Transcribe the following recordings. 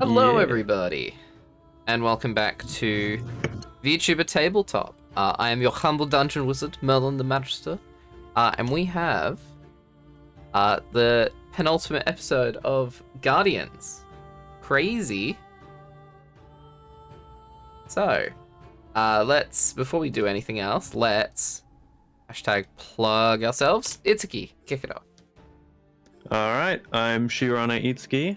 Hello, Yeah. everybody, and welcome back to VTuber Tabletop. I am your humble dungeon wizard, Merlin the Magister, and we have the penultimate episode of Guardians. Crazy. So, before we do anything else, let's #plug ourselves. Itsuki, kick it off. All right. I'm Shirana Itsuki.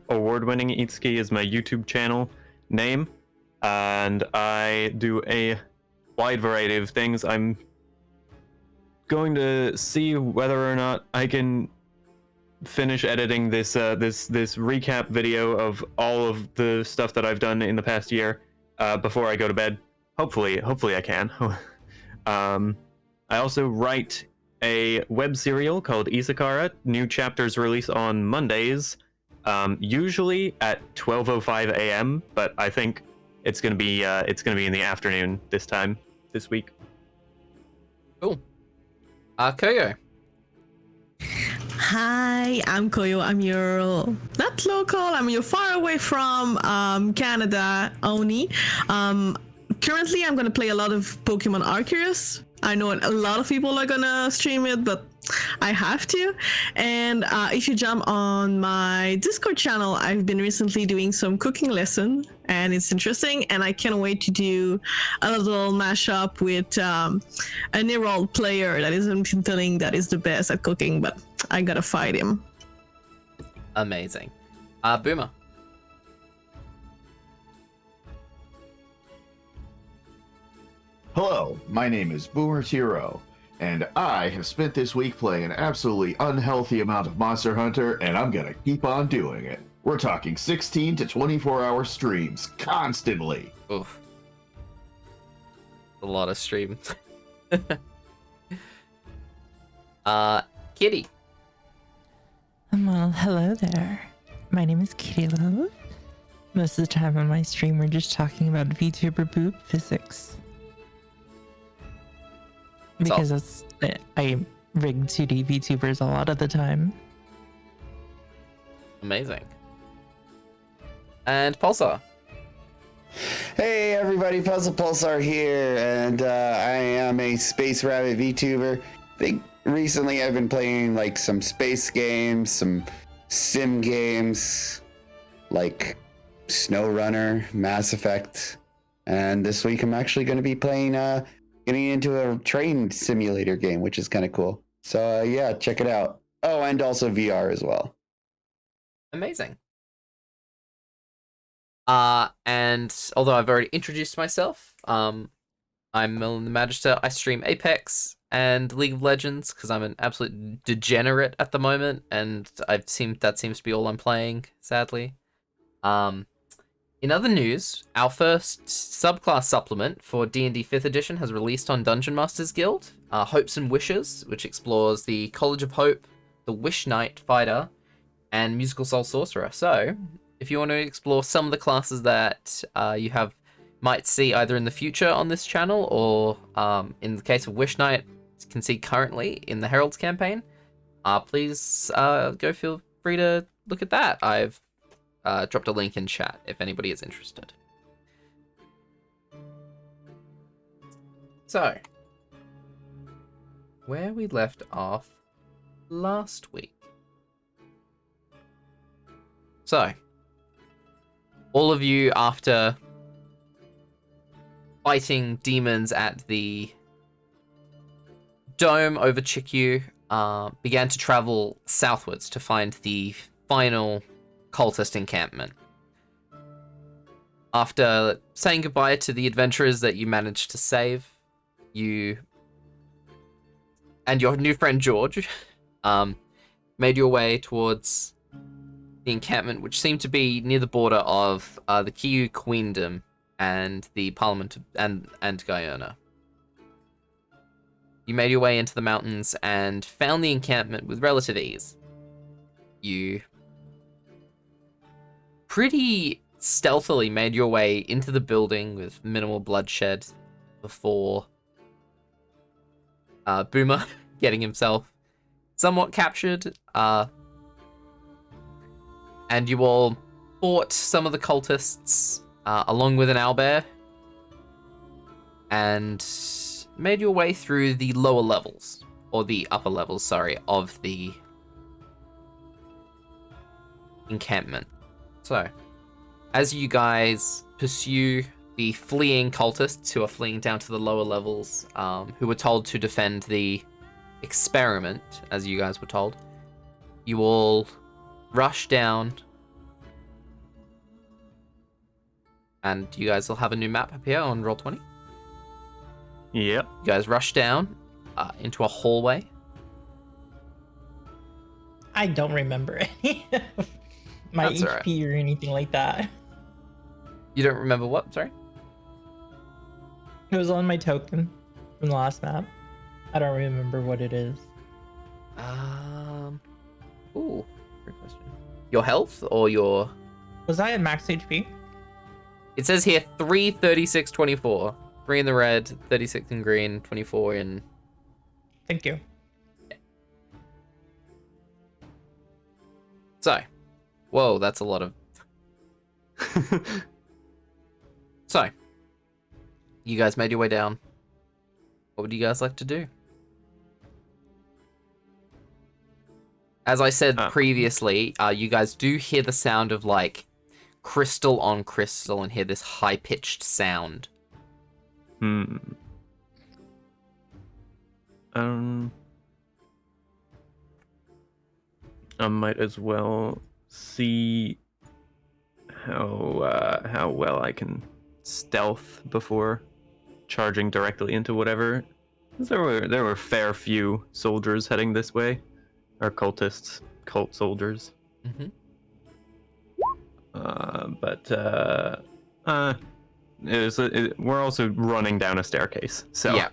Award-winning Itsuki is my YouTube channel name, and I do a wide variety of things. I'm going to see whether or not I can finish editing this recap video of all of the stuff that I've done in the past year before I go to bed. Hopefully I can. I also write a web serial called Isakara. New chapters release on Mondays, usually at 12:05 a.m. But I think it's gonna be in the afternoon this week. Cool. Koyo. Hi, I'm Koyo. I'm your not local. I'm your far away from Canada, Oni. Currently, I'm gonna play a lot of Pokemon Arceus. I know a lot of people are gonna stream it, but I have to. And if you jump on my Discord channel, I've been recently doing some cooking lesson, and it's interesting. And I can't wait to do a little mashup with an Emerald player that isn't telling that is the best at cooking, but I gotta fight him. Amazing. Boomer. Hello, my name is Boomer Tiro, and I have spent this week playing an absolutely unhealthy amount of Monster Hunter, and I'm gonna keep on doing it. We're talking 16 to 24-hour streams, constantly. Oof. A lot of stream. Kitty. Well, hello there. My name is Kitty Loaf. Most of the time on my stream, we're just talking about VTuber boob physics. Because I rig 2D VTubers a lot of the time. Amazing. And Pulsar. Hey everybody, Pulsar here, and I am a Space Rabbit VTuber. I think recently I've been playing like some space games, some sim games, like SnowRunner, Mass Effect, and this week I'm actually going to be playing, getting into a train simulator game, which is kind of cool. So yeah, check it out. Oh, and also VR as well. Amazing. And although I've already introduced myself, I'm Merlin the Magister. I stream Apex and League of Legends because I'm an absolute degenerate at the moment, and that seems to be all I'm playing, sadly. In other news, our first subclass supplement for D&D 5th edition has released on Dungeon Masters Guild, Hopes and Wishes, which explores the College of Hope, the Wish Knight Fighter, and Musical Soul Sorcerer. So, if you want to explore some of the classes that you might see either in the future on this channel, or in the case of Wish Knight, can see currently in the Herald's campaign, please go feel free to look at that. I've dropped a link in chat if anybody is interested. So, where we left off last week. So, all of you, after fighting demons at the dome over Chikyu, began to travel southwards to find the final cultist encampment. After saying goodbye to the adventurers that you managed to save, you and your new friend George made your way towards the encampment, which seemed to be near the border of the Kyu Queendom and the Parliament and Guyana. You made your way into the mountains and found the encampment with relative ease. You pretty stealthily made your way into the building with minimal bloodshed before Boomer getting himself somewhat captured, and you all fought some of the cultists along with an owlbear and made your way through the lower levels, or the upper levels, sorry, of the encampment. So, as you guys pursue the fleeing cultists who are fleeing down to the lower levels, who were told to defend the experiment, as you guys were told, you all rush down, and you guys will have a new map appear on Roll20. Yep. You guys rush down into a hallway. I don't remember any of my That's all HP or anything like that. You don't remember what? Sorry? It was on my token from the last map. I don't remember what it is. Ooh, great question. Your health or your... Was I at max HP? It says here 3, 36, 24. 3 in the red, 36 in green, 24 in... Thank you. So, whoa, that's a lot of... So, you guys made your way down. What would you guys like to do? As I said previously, you guys do hear the sound of, like, crystal on crystal and hear this high-pitched sound. I might as well see how well I can stealth before charging directly into whatever. There were fair few soldiers heading this way, or cultists, cult soldiers. Mm-hmm. We're also running down a staircase. So Yeah.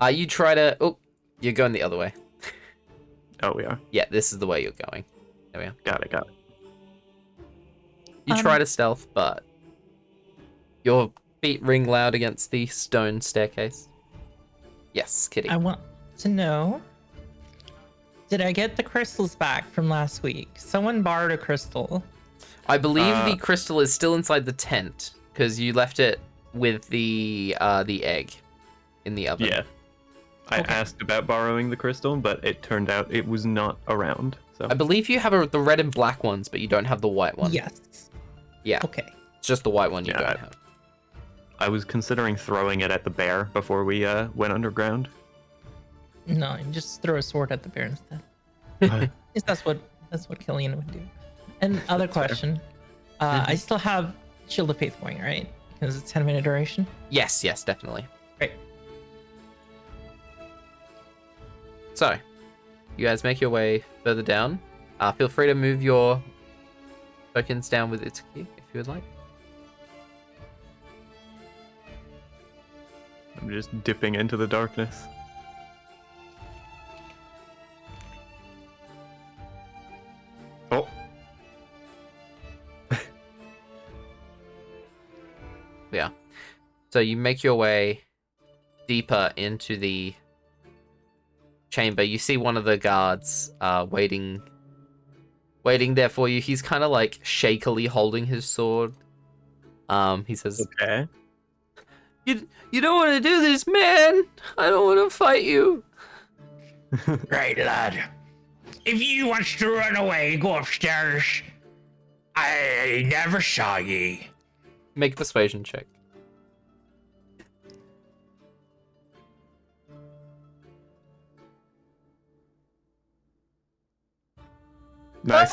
You try to... Oh, you're going the other way. Oh, we are. Yeah, this is the way you're going. There we are. Got it. You try to stealth, but your feet ring loud against the stone staircase. Yes, Kitty. I want to know, did I get the crystals back from last week? Someone borrowed a crystal. I believe the crystal is still inside the tent because you left it with the egg in the oven. Yeah. I asked about borrowing the crystal, but it turned out it was not around. So I believe you have the red and black ones, but you don't have the white one. Yes. Yeah. Okay. It's just the white one you Yeah, don't have. I was considering throwing it at the bear before we went underground. No, you just throw a sword at the bear instead. Yes, that's what Killian would do. And other question, I still have Shield of Faith going, right? Because it's 10-minute duration. Yes, definitely. Great. So, you guys make your way further down. Feel free to move your tokens down with Itsuki if you would like. I'm just dipping into the darkness. Oh. Yeah. So you make your way deeper into the chamber. You see one of the guards waiting there for you. He's kind of like shakily holding his sword. He says, Okay. You don't want to do this, man. I don't want to fight you. Right, lad. If you want to run away, go upstairs. I never saw ye. Make a persuasion check. Nice.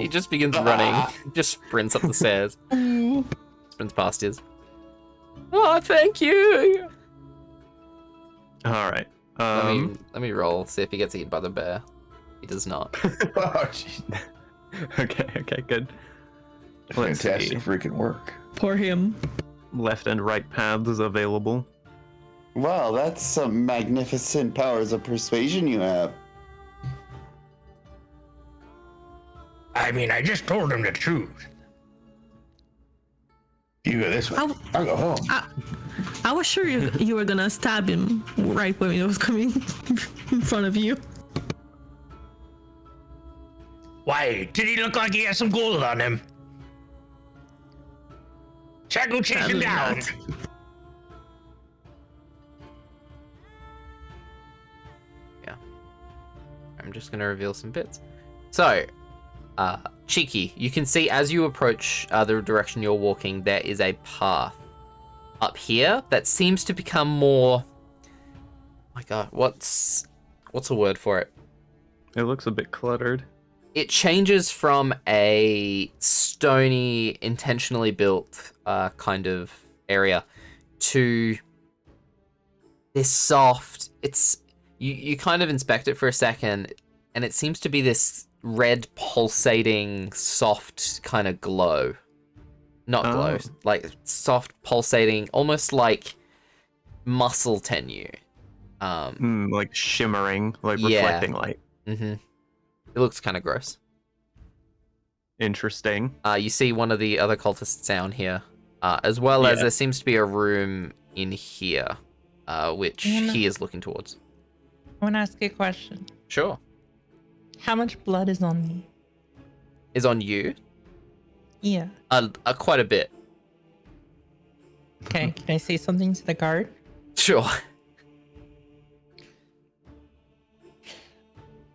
He just begins running. Just sprints up the stairs. Sprints past his. Oh, thank you. All right. Let me roll. See if he gets eaten by the bear. He does not. Oh, jeez. Okay, good. Let's Fantastic see. freaking work. Poor him. Left and right paths available. Wow, that's some magnificent powers of persuasion you have. I mean, I just told him the truth. You go this way. I'll go home. I was sure you were gonna stab him right when he was coming in front of you. Why, did he look like he had some gold on him? Shagu, chase him Sadly down. not. I'm just gonna reveal some bits. So, Cheeky, you can see as you approach the direction you're walking, there is a path up here that seems to become more. Oh my God, what's a word for it? It looks a bit cluttered. It changes from a stony, intentionally built kind of area to this soft. It's you kind of inspect it for a second, and it seems to be this red, pulsating, soft kind of glow. Not glow, like soft, pulsating, almost like muscle tenue. Like shimmering, like Yeah. reflecting light. Mm-hmm. It looks kind of gross. Interesting. You see one of the other cultists down here, as well as Yeah. there seems to be a room in here, which he is looking towards. I want to ask a question. Sure. How much blood is on me? Is on you? Yeah. Quite a bit. Okay, can I say something to the guard? Sure.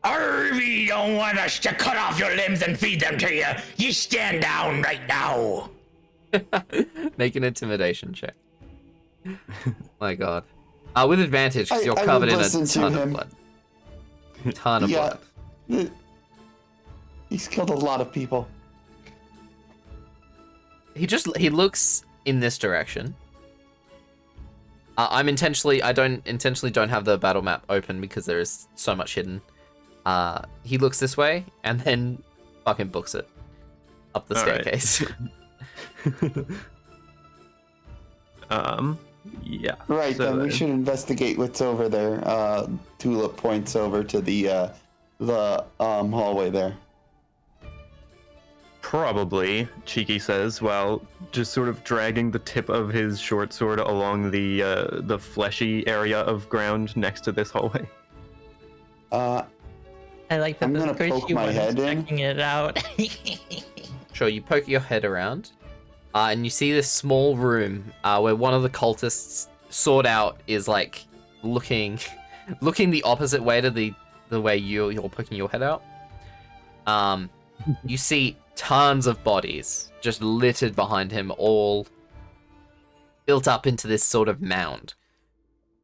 Or if you don't want us to cut off your limbs and feed them to you, you stand down right now. Make an intimidation check. My God. With advantage, because you're I covered would in a listen to ton of him. blood. Ton of Yeah. blood. He's killed a lot of people. He looks in this direction. I don't intentionally have the battle map open because there is so much hidden. He looks this way and then fucking books it up the All right. staircase. Yeah. Right, so then we should investigate what's over there. Tulip points over to the hallway there. Probably, Cheeky says, while just sort of dragging the tip of his short sword along the fleshy area of ground next to this hallway. Uh, I like that I'm the gonna poke squishy my one head is in. checking it out. Sure, you poke your head around, and you see this small room where one of the cultists, sword out, is like looking the opposite way to the way you're poking your head out. You see tons of bodies just littered behind him, all built up into this sort of mound.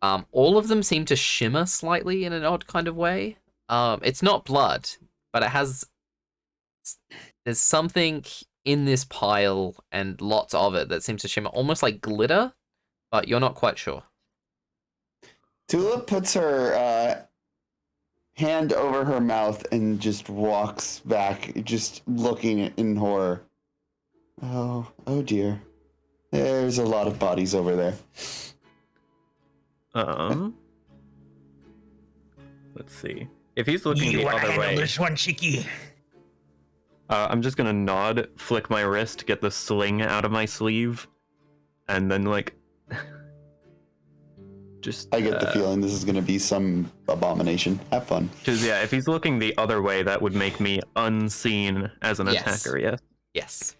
All of them seem to shimmer slightly in an odd kind of way. It's not blood, but there's something in this pile and lots of it that seems to shimmer almost like glitter, but you're not quite sure. Tulip puts her hand over her mouth and just walks back, just looking in horror. Oh dear. There's a lot of bodies over there. Let's see. If he's looking You the want to other handle way, this one, Cheeky? I'm just gonna nod, flick my wrist, get the sling out of my sleeve, and then like, just. I get the feeling this is going to be some abomination. Have fun. Because yeah, if he's looking the other way, that would make me unseen as an Yes. attacker. Yes. Yes,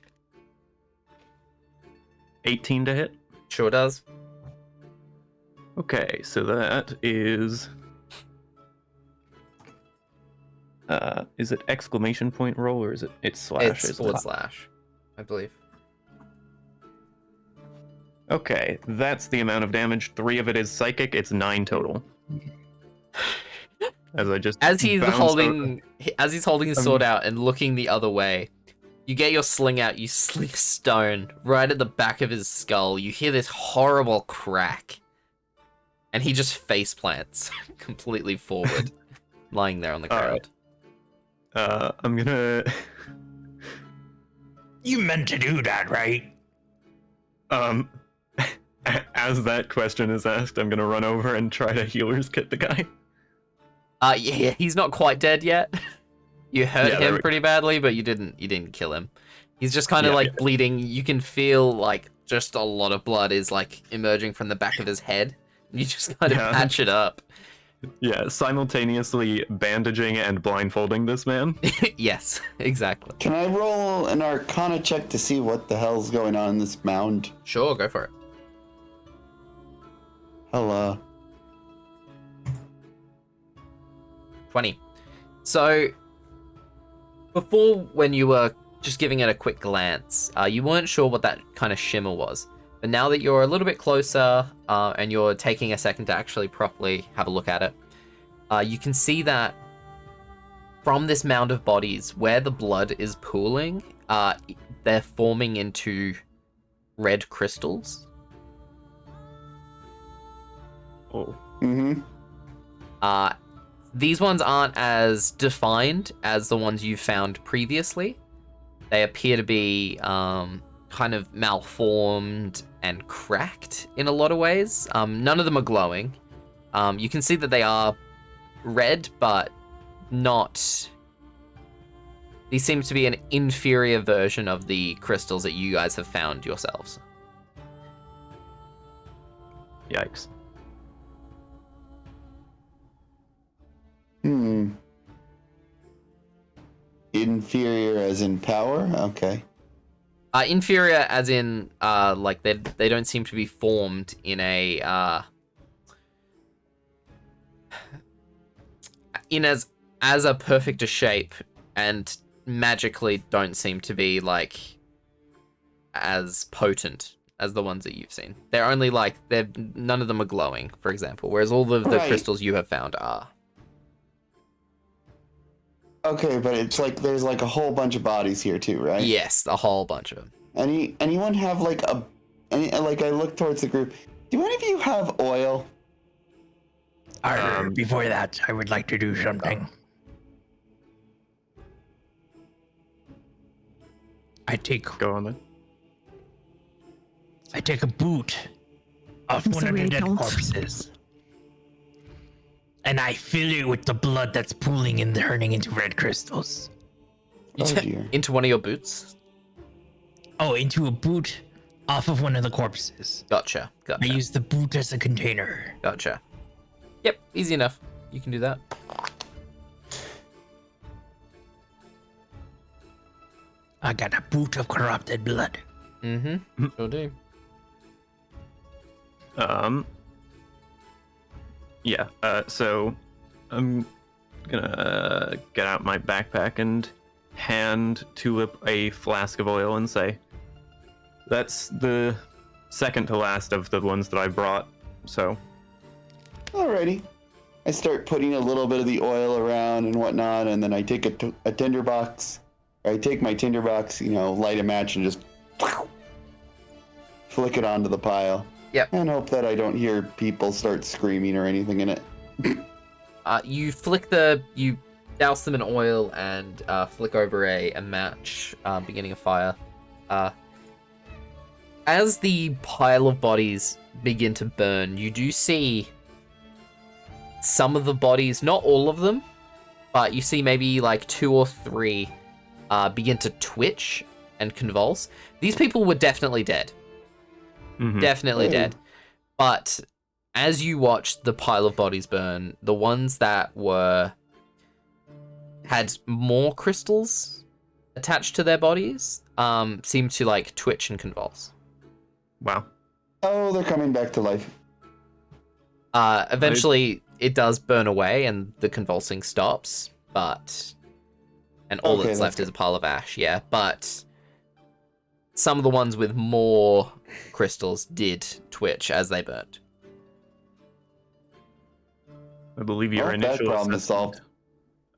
18 to hit. sure does. Okay, so that is. Is it exclamation point roll or is it slash? It's isn't it? /, I believe. Okay, that's the amount of damage. 3 of it is psychic. It's 9 total. As he's bounced holding his sword out and looking the other way, you get your sling out. You sling stone right at the back of his skull. You hear this horrible crack, and he just face plants completely forward, lying there on the All ground. right. I'm gonna. You meant to do that, right? As that question is asked, I'm gonna run over and try to healer's kit the guy. Yeah, he's not quite dead yet. You hurt Yeah, there him we pretty badly, but you didn't kill him. He's just kind of like bleeding. You can feel like just a lot of blood is like emerging from the back of his head. You just kind of Yeah. patch it up, Yeah, simultaneously bandaging and blindfolding this man. Yes, exactly. Can I roll an Arcana check to see what the hell's going on in this mound? Sure, go for it. Hello. 20. So, before, when you were just giving it a quick glance, you weren't sure what that kind of shimmer was. But now that you're a little bit closer, and you're taking a second to actually properly have a look at it, you can see that from this mound of bodies, where the blood is pooling, they're forming into red crystals. Oh. Mm-hmm. These ones aren't as defined as the ones you found previously. They appear to be kind of malformed and cracked in a lot of ways. None of them are glowing. You can see that they are red, but not... These seem to be an inferior version of the crystals that you guys have found yourselves. Yikes. Inferior as in power? Okay. Inferior as in, like, they don't seem to be formed in a, in as a perfect a shape, and magically don't seem to be, like, as potent as the ones that you've seen. They're only, like, none of them are glowing, for example, whereas all of the Right. crystals you have found are. Okay, but it's like there's like a whole bunch of bodies here too, right? Yes, a whole bunch of them. Anyone have like like I look towards the group. Do any of you have oil? Before that, I would like to do something. I take Go on then. a boot of I'm one of sorry, the I dead don't. corpses. And I fill it with the blood that's pooling and turning into red crystals. You Oh, ta- dear. into one of your boots? Oh, into a boot off of one of the corpses. Gotcha. I use the boot as a container. Gotcha. Yep, easy enough. You can do that. I got a boot of corrupted blood. Mm-hmm. Sure do. Yeah, so I'm gonna get out my backpack and hand Tulip a flask of oil and say, that's the second to last of the ones that I brought, so. Alrighty. I start putting a little bit of the oil around and whatnot, and then I take a tinder box. Or I take my tinder box, light a match and just flick it onto the pile. Yep. And hope that I don't hear people start screaming or anything in it. You you douse them in oil and flick over a match, beginning a fire. As the pile of bodies begin to burn, you do see some of the bodies, not all of them, but you see maybe like 2 or 3 begin to twitch and convulse. These people were definitely dead. Definitely Ooh. dead. But as you watch the pile of bodies burn, the ones that had more crystals attached to their bodies seem to like twitch and convulse. Wow. Oh, they're coming back to life. Eventually it does burn away and the convulsing stops, and all Okay, that's left that's is a pile of ash, yeah. But some of the ones with more crystals did twitch as they burned. I believe your Well, that initial problem is assessment solved.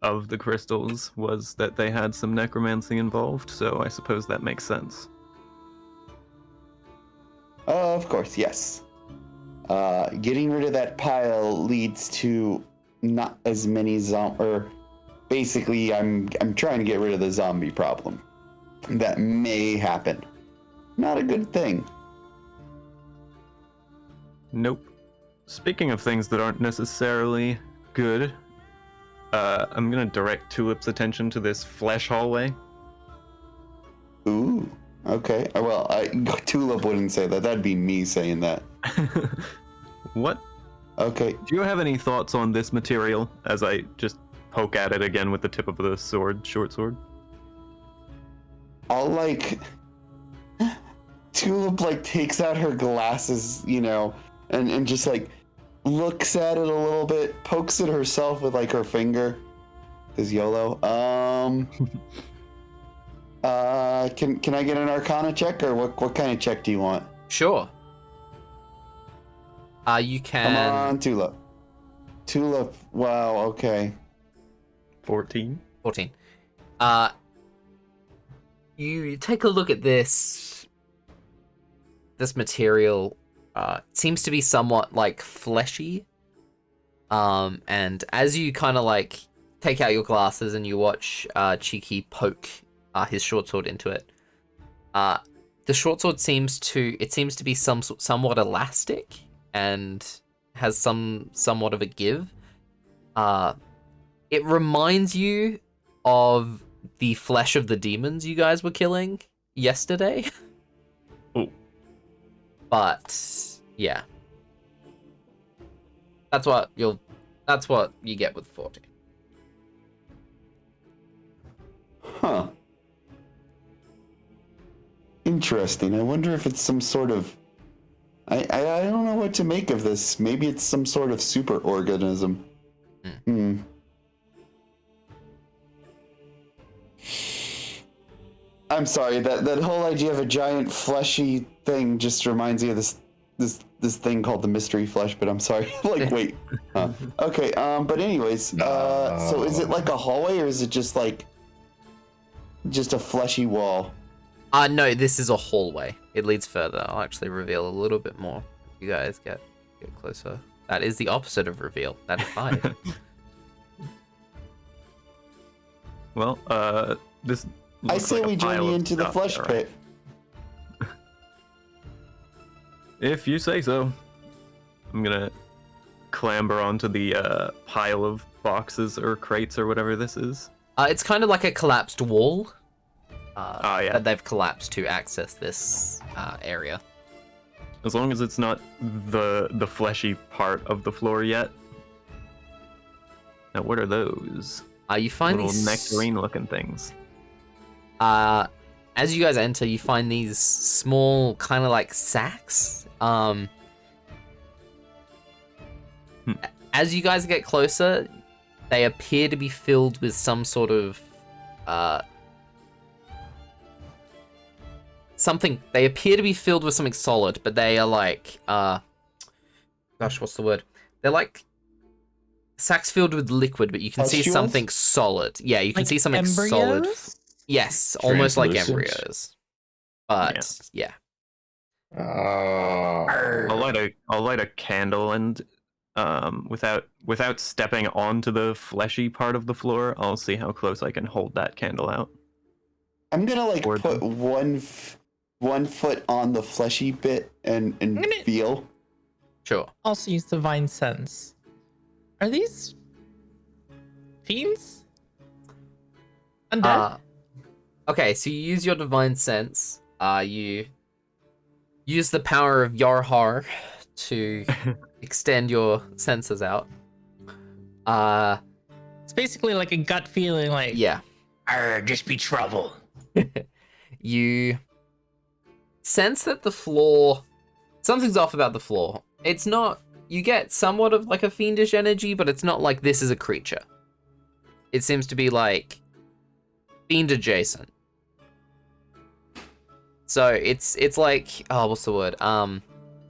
of the crystals was that they had some necromancy involved, so I suppose that makes sense. Of course, yes. Getting rid of that pile leads to not as many basically, I'm trying to get rid of the zombie problem. That may happen. Not a good thing. Nope. Speaking of things that aren't necessarily good, I'm gonna direct Tulip's attention to this flesh hallway. Ooh, okay. Well, Tulip wouldn't say that. That'd be me saying that. What? Okay. Do you have any thoughts on this material as I just poke at it again with the tip of the sword, short sword? I'll like Tulip like takes out her glasses, you know, and just like looks at it a little bit, pokes it herself with like her finger. Cause YOLO. Can I get an Arcana check, or what kind of check do you want? Sure. You can. Come on, Tulip. Tulip. Wow. Okay. 14. 14. You take a look at this material. It seems to be somewhat like fleshy. And as you kind of like take out your glasses and you watch Cheeky poke his short sword into it, the short sword seems to be somewhat elastic and has somewhat of a give. It reminds you of the flesh of the demons you guys were killing yesterday. Oh. But yeah. That's what you get with 40. Huh. Interesting. I wonder if it's some sort of... I don't know what to make of this. Maybe it's some sort of super organism. I'm sorry, that whole idea of a giant fleshy thing just reminds me of this thing called the mystery flesh, but I'm sorry. Like, wait. Okay, but anyways, so is it like a hallway, or is it just like just a fleshy wall? No, this is a hallway. It leads further. I'll actually reveal a little bit more. You guys get closer. That is the opposite of reveal. That is hide. Well, this I looks say like a we pile journey of into the stuff, flesh all right? pit. If you say so. I'm gonna clamber onto the pile of boxes or crates or whatever this is. It's kind of like a collapsed wall. Yeah. That they've collapsed to access this area. As long as it's not the fleshy part of the floor yet. Now, what are those? You find Little these nectarine-looking things. as you guys enter, you find these small kind of like sacks. As you guys get closer, they appear to be filled with some sort of something. They appear to be filled with something solid, but they are like gosh, what's the word? They're like sacks filled with liquid, but you can see Pustules? something solid. Yeah, you can Like see something solid. embryos? Yes, almost like Translucent. embryos. But yeah. I'll light a candle and without stepping onto the fleshy part of the floor, I'll see how close I can hold that candle out. I'm gonna like Or- put one foot on the fleshy bit and feel. Sure. Also use divine sense. Are these fiends? Undead? Okay, so you use your divine sense. You use the power of Yarhar to extend your senses out. It's basically like a gut feeling, like Yeah. Just be trouble. You sense that the floor, something's off about the floor. It's not, you get somewhat of like a fiendish energy, but it's not like this is a creature. It seems to be like fiend adjacent. So it's like, oh, what's the word?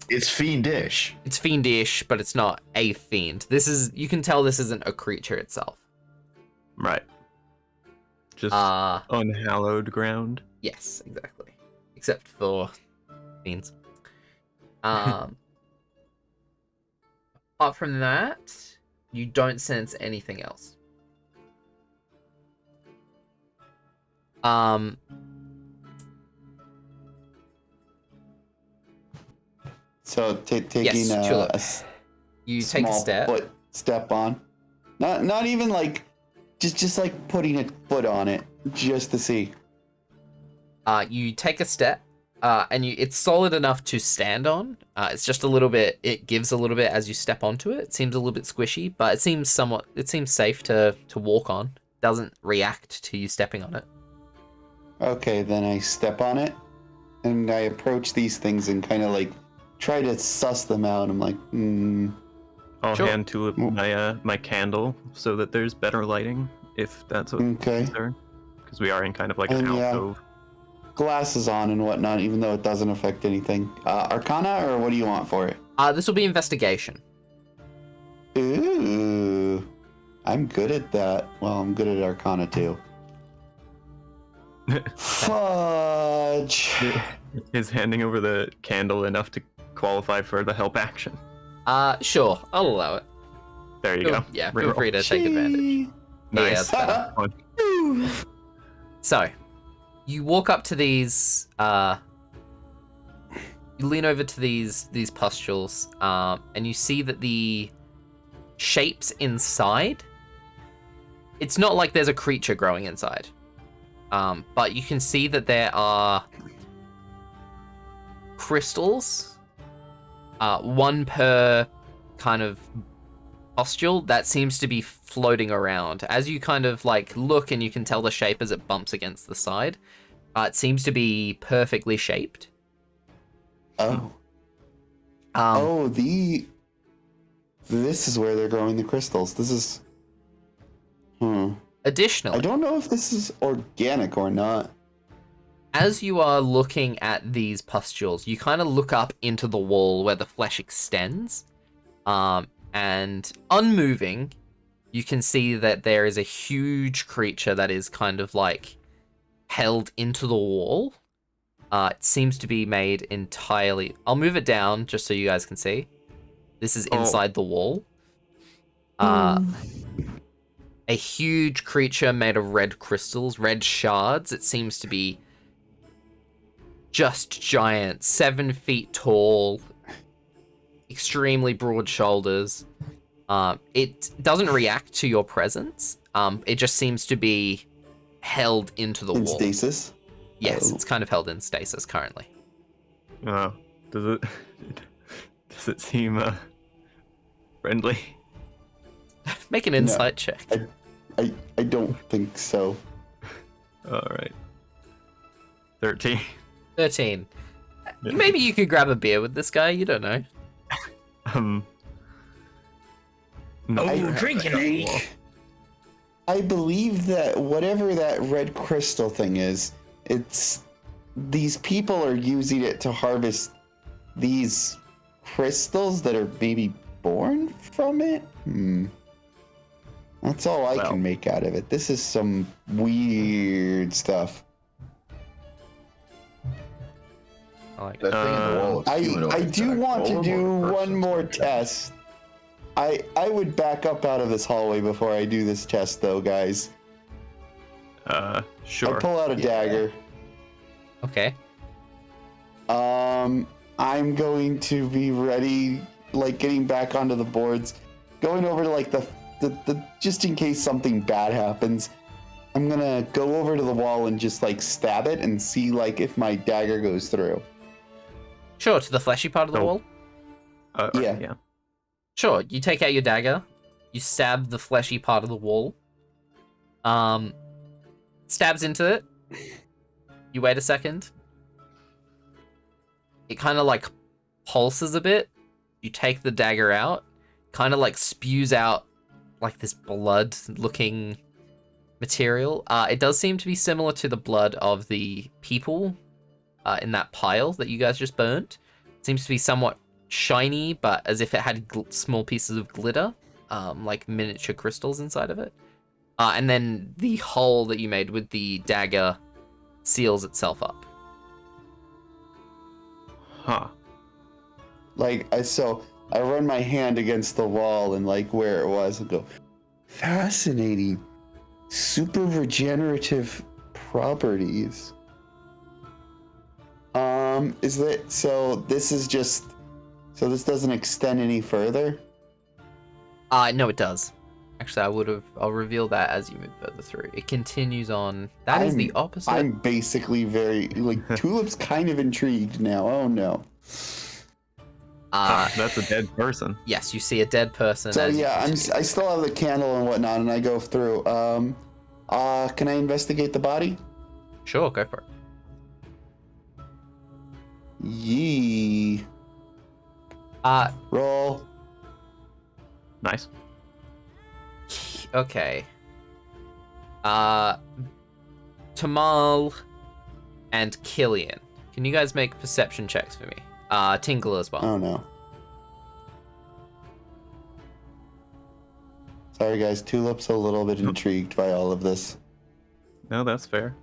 It's fiendish. It's fiendish, but it's not a fiend. This is, you can tell this isn't a creature itself. Right. Just unhallowed ground. Yes, exactly. Except for fiends. Apart from that, you don't sense anything else. So taking Yes, a Tulip. s- You take a small step. foot step on. Not even like just like putting a foot on it just to see. You take a step, and it's solid enough to stand on. It's just a little bit. It gives a little bit as you step onto it. It seems a little bit squishy, but it seems safe to walk on. Doesn't react to you stepping on it. Okay, then I step on it, and I approach these things and kind of like try to suss them out. I'm like, I'll Sure. hand to my candle so that there's better lighting, if that's what okay. because we are in kind of like an And, yeah. alcove. Glasses on and whatnot, even though it doesn't affect anything. Arcana, or what do you want for it? This will be investigation. Ooh, I'm good at that. Well, I'm good at Arcana too. Fudge. Is handing over the candle enough to qualify for the help action? Sure, I'll allow it. There you go. Yeah, feel Reroll. free to take advantage. Nice. Yeah, that's better. So, you walk up to these. You lean over to these pustules, and you see that the shapes inside. It's not like there's a creature growing inside, but you can see that there are crystals, one per kind of pustule that seems to be floating around. As you kind of like look, and you can tell the shape as it bumps against the side. It seems to be perfectly shaped. Oh. This is where they're growing the crystals. This is. Additionally, I don't know if this is organic or not. as you are looking at these pustules, you kind of look up into the wall where the flesh extends, and unmoving, you can see that there is a huge creature that is kind of like held into the wall. It seems to be made entirely. I'll move it down just so you guys can see. This is inside the wall. A huge creature made of red crystals, red shards. It seems to be just giant, 7 feet tall, extremely broad shoulders. It doesn't react to your presence. It just seems to be held into the In wall. stasis? Yes, Oh. it's kind of held in stasis currently. Does it seem friendly? Make an insight check. I don't think so. All right. 13. 13. Maybe you could grab a beer with this guy. You don't know. No. Oh, drinking it. I believe that whatever that red crystal thing is, it's these people are using it to harvest these crystals that are maybe born from it. That's all I can make out of it. This is some weird stuff. I like That thing in the wall is I humanoid. do want to Golem do or person? one more test. I would back up out of this hallway before I do this test, though, guys. Sure. I pull out a dagger. Okay. I'm going to be ready, like getting back onto the boards, going over to like the just in case something bad happens. I'm gonna go over to the wall and just like stab it and see like if my dagger goes through. Sure, to the fleshy part of the Oh. wall. Yeah. Sure, you take out your dagger. You stab the fleshy part of the wall. Stabs into it. You wait a second. It kind of like pulses a bit. You take the dagger out. Kind of like spews out like this blood-looking material. It does seem to be similar to the blood of the people in that pile that you guys just burnt. It seems to be somewhat shiny, but as if it had small pieces of glitter, like miniature crystals inside of it. And then the hole that you made with the dagger seals itself up. Huh. Like I run my hand against the wall and like where it was and go, fascinating, super regenerative properties. Is that so? This is just so this doesn't extend any further. No, it does. Actually, I'll reveal that as you move further through. It continues on. That is the opposite. I'm basically very Tulip's kind of intrigued now. Oh no. That's a dead person. Yes, you see a dead person. So as you yeah, continue. I still have the candle and whatnot, and I go through. Can I investigate the body? Sure, go for it. Yee. Roll. Nice. Okay. Tamal and Killian. Can you guys make perception checks for me? Tingle as well. Oh no. Sorry guys, Tulip's a little bit intrigued by all of this. No, that's fair.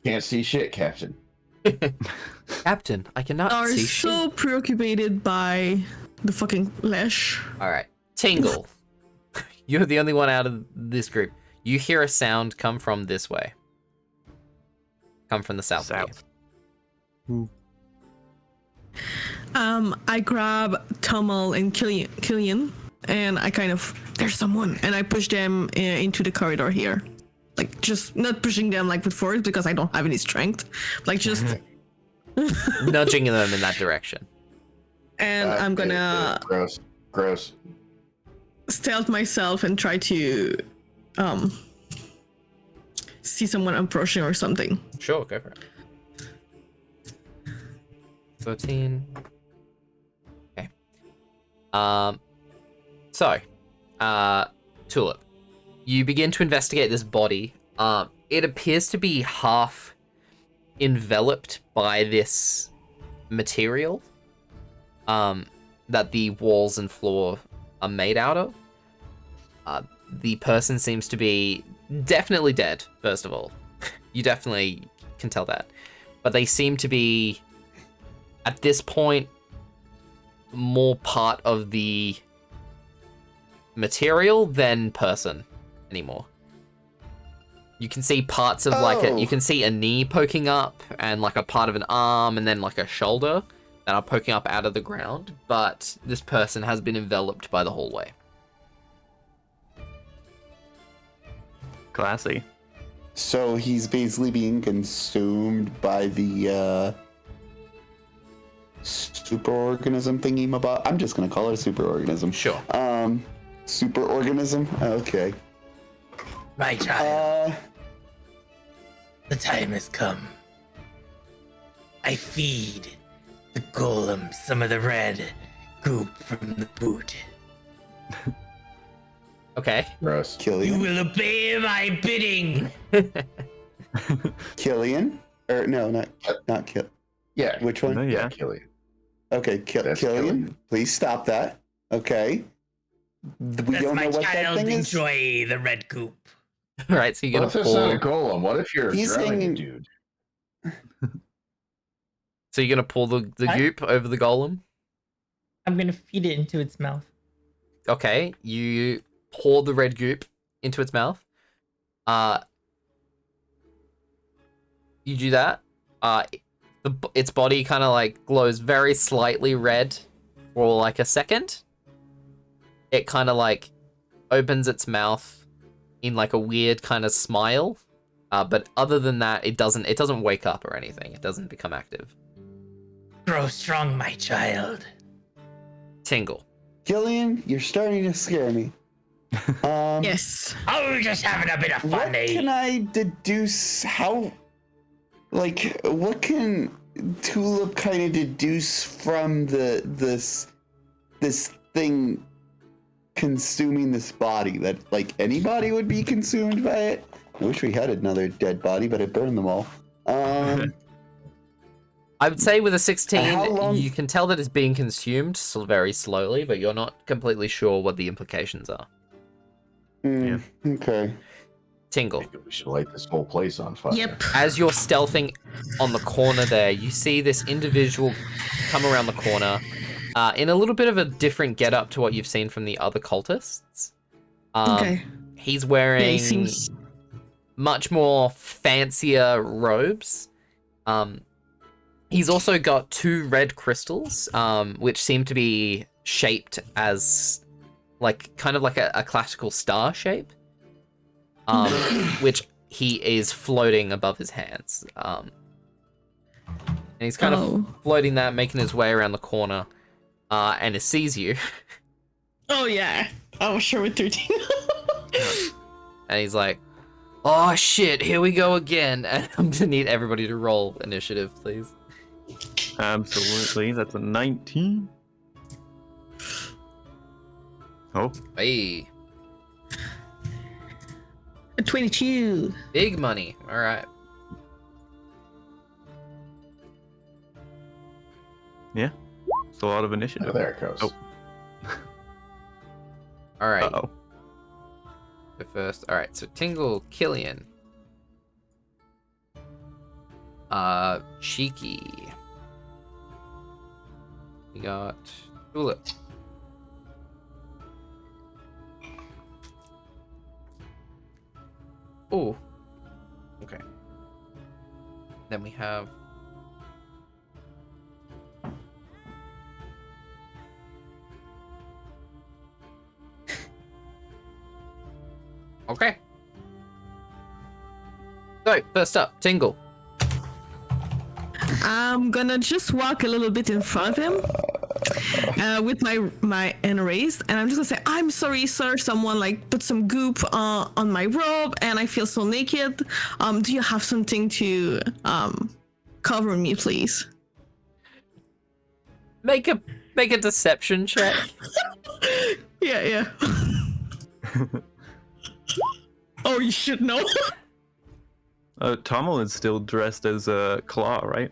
Can't see shit, Captain. Captain, I cannot Are see so shit. preoccupied by the fucking flesh. All right, Tingle. You're the only one out of this group. You hear a sound come from this way. Come from the south. of you. I grab Tummel and Killian, and I kind of, there's someone, and I push them into the corridor here. Like, just not pushing them like with force because I don't have any strength. Like, just, Nudging them in that direction. and I'm gonna Gross. stealth myself and try to, see someone approaching or something. Sure, go for it. 13. Okay. Tulip, you begin to investigate this body. It appears to be half enveloped by this material that the walls and floor are made out of. The person seems to be definitely dead, first of all. You definitely can tell that. But they seem to be, at this point, more part of the material than person anymore. You can see parts of you can see a knee poking up and like a part of an arm and then like a shoulder that are poking up out of the ground, but this person has been enveloped by the hallway. Classy. So he's basically being consumed by the superorganism thingy mabob. I'm just gonna call it a superorganism. Sure. Superorganism. Okay. My child, the time has come. I feed the golem some of the red goop from the boot. Okay. Gross. You Killian. will obey my bidding. Killian. Or no, not Kill. Yeah. Which one? No, yeah. Killian. Okay, That's Killian. Killian. Please stop that. Okay. We Does don't my know what that child thing is. enjoy the red goop? All right, so you're What gonna if it's not a pull. golem? What if you're He's drowning a hanging- dude? So you're gonna pull the What? goop over the golem. I'm gonna feed it into its mouth. Okay, you pour the red goop into its mouth. You do that. Its body kind of like glows very slightly red for like a second. It kind of like opens its mouth in like a weird kind of smile. But other than that, it doesn't wake up or anything. It doesn't become active. Grow strong, my child. Tingle. Killian, you're starting to scare me. Yes. Oh, we're just having a bit of What fun, eh? can I deduce? How? Like, what can Tulip kind of deduce from this thing consuming this body? That like anybody would be consumed by it? I wish we had another dead body, but it burned them all. I would say with a 16, How long- you can tell that it's being consumed very slowly, but you're not completely sure what the implications are. Okay. Tingle. Maybe we should light this whole place on fire. Yep. As you're stealthing on the corner there, you see this individual come around the corner in a little bit of a different getup to what you've seen from the other cultists. Okay. He's Yeah, wearing he seems. much more fancier robes. He's also got 2 red crystals, which seem to be shaped as kind of like a classical star shape, which he is floating above his hands. And he's kind of floating that, making his way around the corner, and it sees you. Oh yeah, I was sure with 13. And he's like, "Oh shit, here we go again." And I'm gonna need everybody to roll initiative, please. Absolutely. That's a 19. Oh, Hey, A 22. big money. All right. yeah. It's a lot of Oh, initiative. there it goes. Oh. All right. Uh-oh. The first. All right. So Tingle, Killian, Cheeky. We got Tulip. Oh. Okay. Then we have. Okay. So, first up, Tingle. I'm gonna just walk a little bit in front of him with my hand raised, and I'm just gonna say, "I'm sorry, sir. Someone like put some goop on my robe, and I feel so naked. Do you have something to cover me, please?" Make a deception check. Yeah. Oh, you should know. Tommel is still dressed as a claw, right?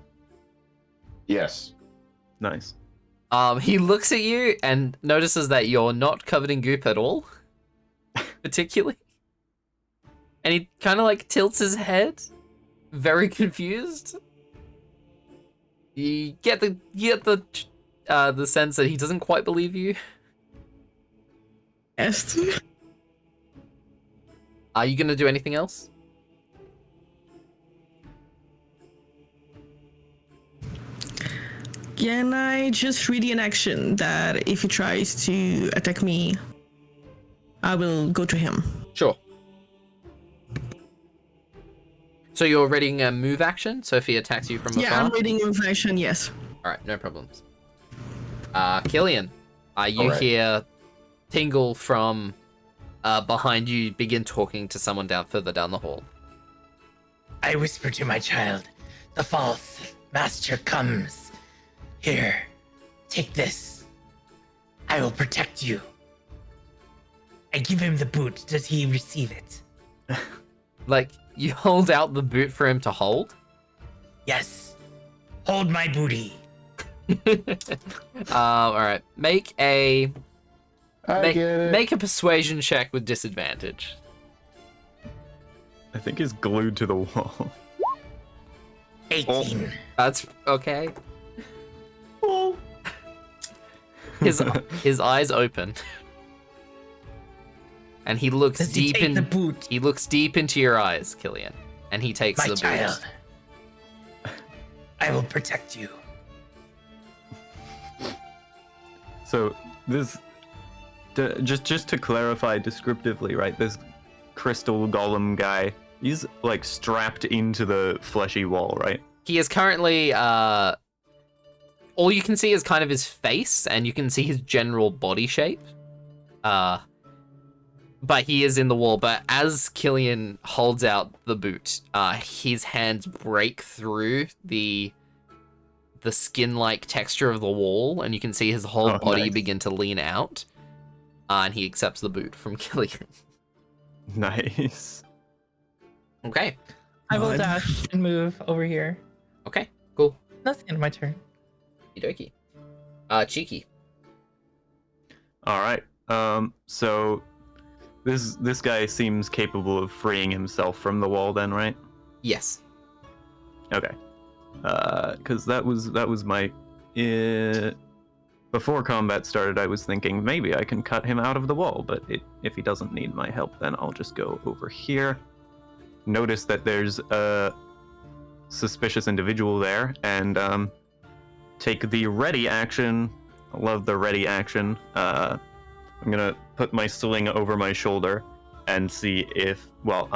Yes. Nice. He looks at you and notices that you're not covered in goop at all, particularly. And he kind of like tilts his head, very confused. You get the sense that he doesn't quite believe you. Yes. Are you gonna do anything else? Can I just read in action that if he tries to attack me, I will go to him? Sure. So you're readying a move action, so if he attacks you from afar? Yeah, I'm reading in action, yes. Alright, no problems. Killian, you Alright. hear Tingle from behind you begin talking to someone further down the hall. I whisper to my child, the false master comes. Here, take this. I will protect you. I give him the boot. Does he receive it? Like, you hold out the boot for him to hold? Yes. Hold my booty. Alright. Make a Get it. make a persuasion check with disadvantage. I think he's glued to the wall. 18. That's okay. His eyes open. And he looks Does he deep take the boot? He looks deep into your eyes, Killian, and he takes My the child. boot. I will protect you. So this, just to clarify descriptively, right? This crystal golem guy, he's like strapped into the fleshy wall, right? He is currently all you can see is kind of his face, and you can see his general body shape. But he is in the wall. But as Killian holds out the boot, his hands break through the skin-like texture of the wall, and you can see his whole body nice. begin to lean out. And he accepts the boot from Killian. Nice. Okay. I will God. dash and move over here. Okay. Cool. That's the end of my turn. Okie dokie. Cheeky. All right. So this guy seems capable of freeing himself from the wall, then, right? Yes. Okay. Because that was my. Before combat started, I was thinking maybe I can cut him out of the wall, but if he doesn't need my help, then I'll just go over here. Notice that there's suspicious individual there and take the ready action. I love the ready action. I'm gonna put my sling over my shoulder and see if. Well,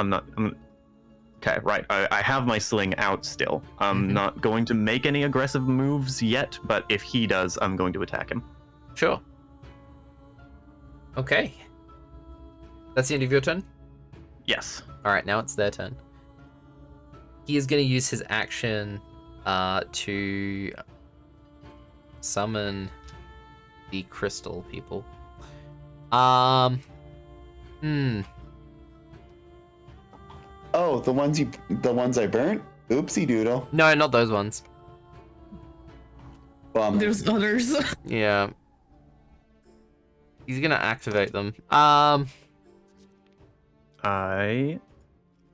okay, right. I have my sling out still. I'm not going to make any aggressive moves yet, but if he does, I'm going to attack him. Sure. Okay. That's the end of your turn? Yes. Alright, now it's their turn. He is going to use his action to summon the crystal people. Oh, the ones I burnt? Oopsie doodle. No, not those ones. Bummer. There's others. Yeah. He's going to activate them. I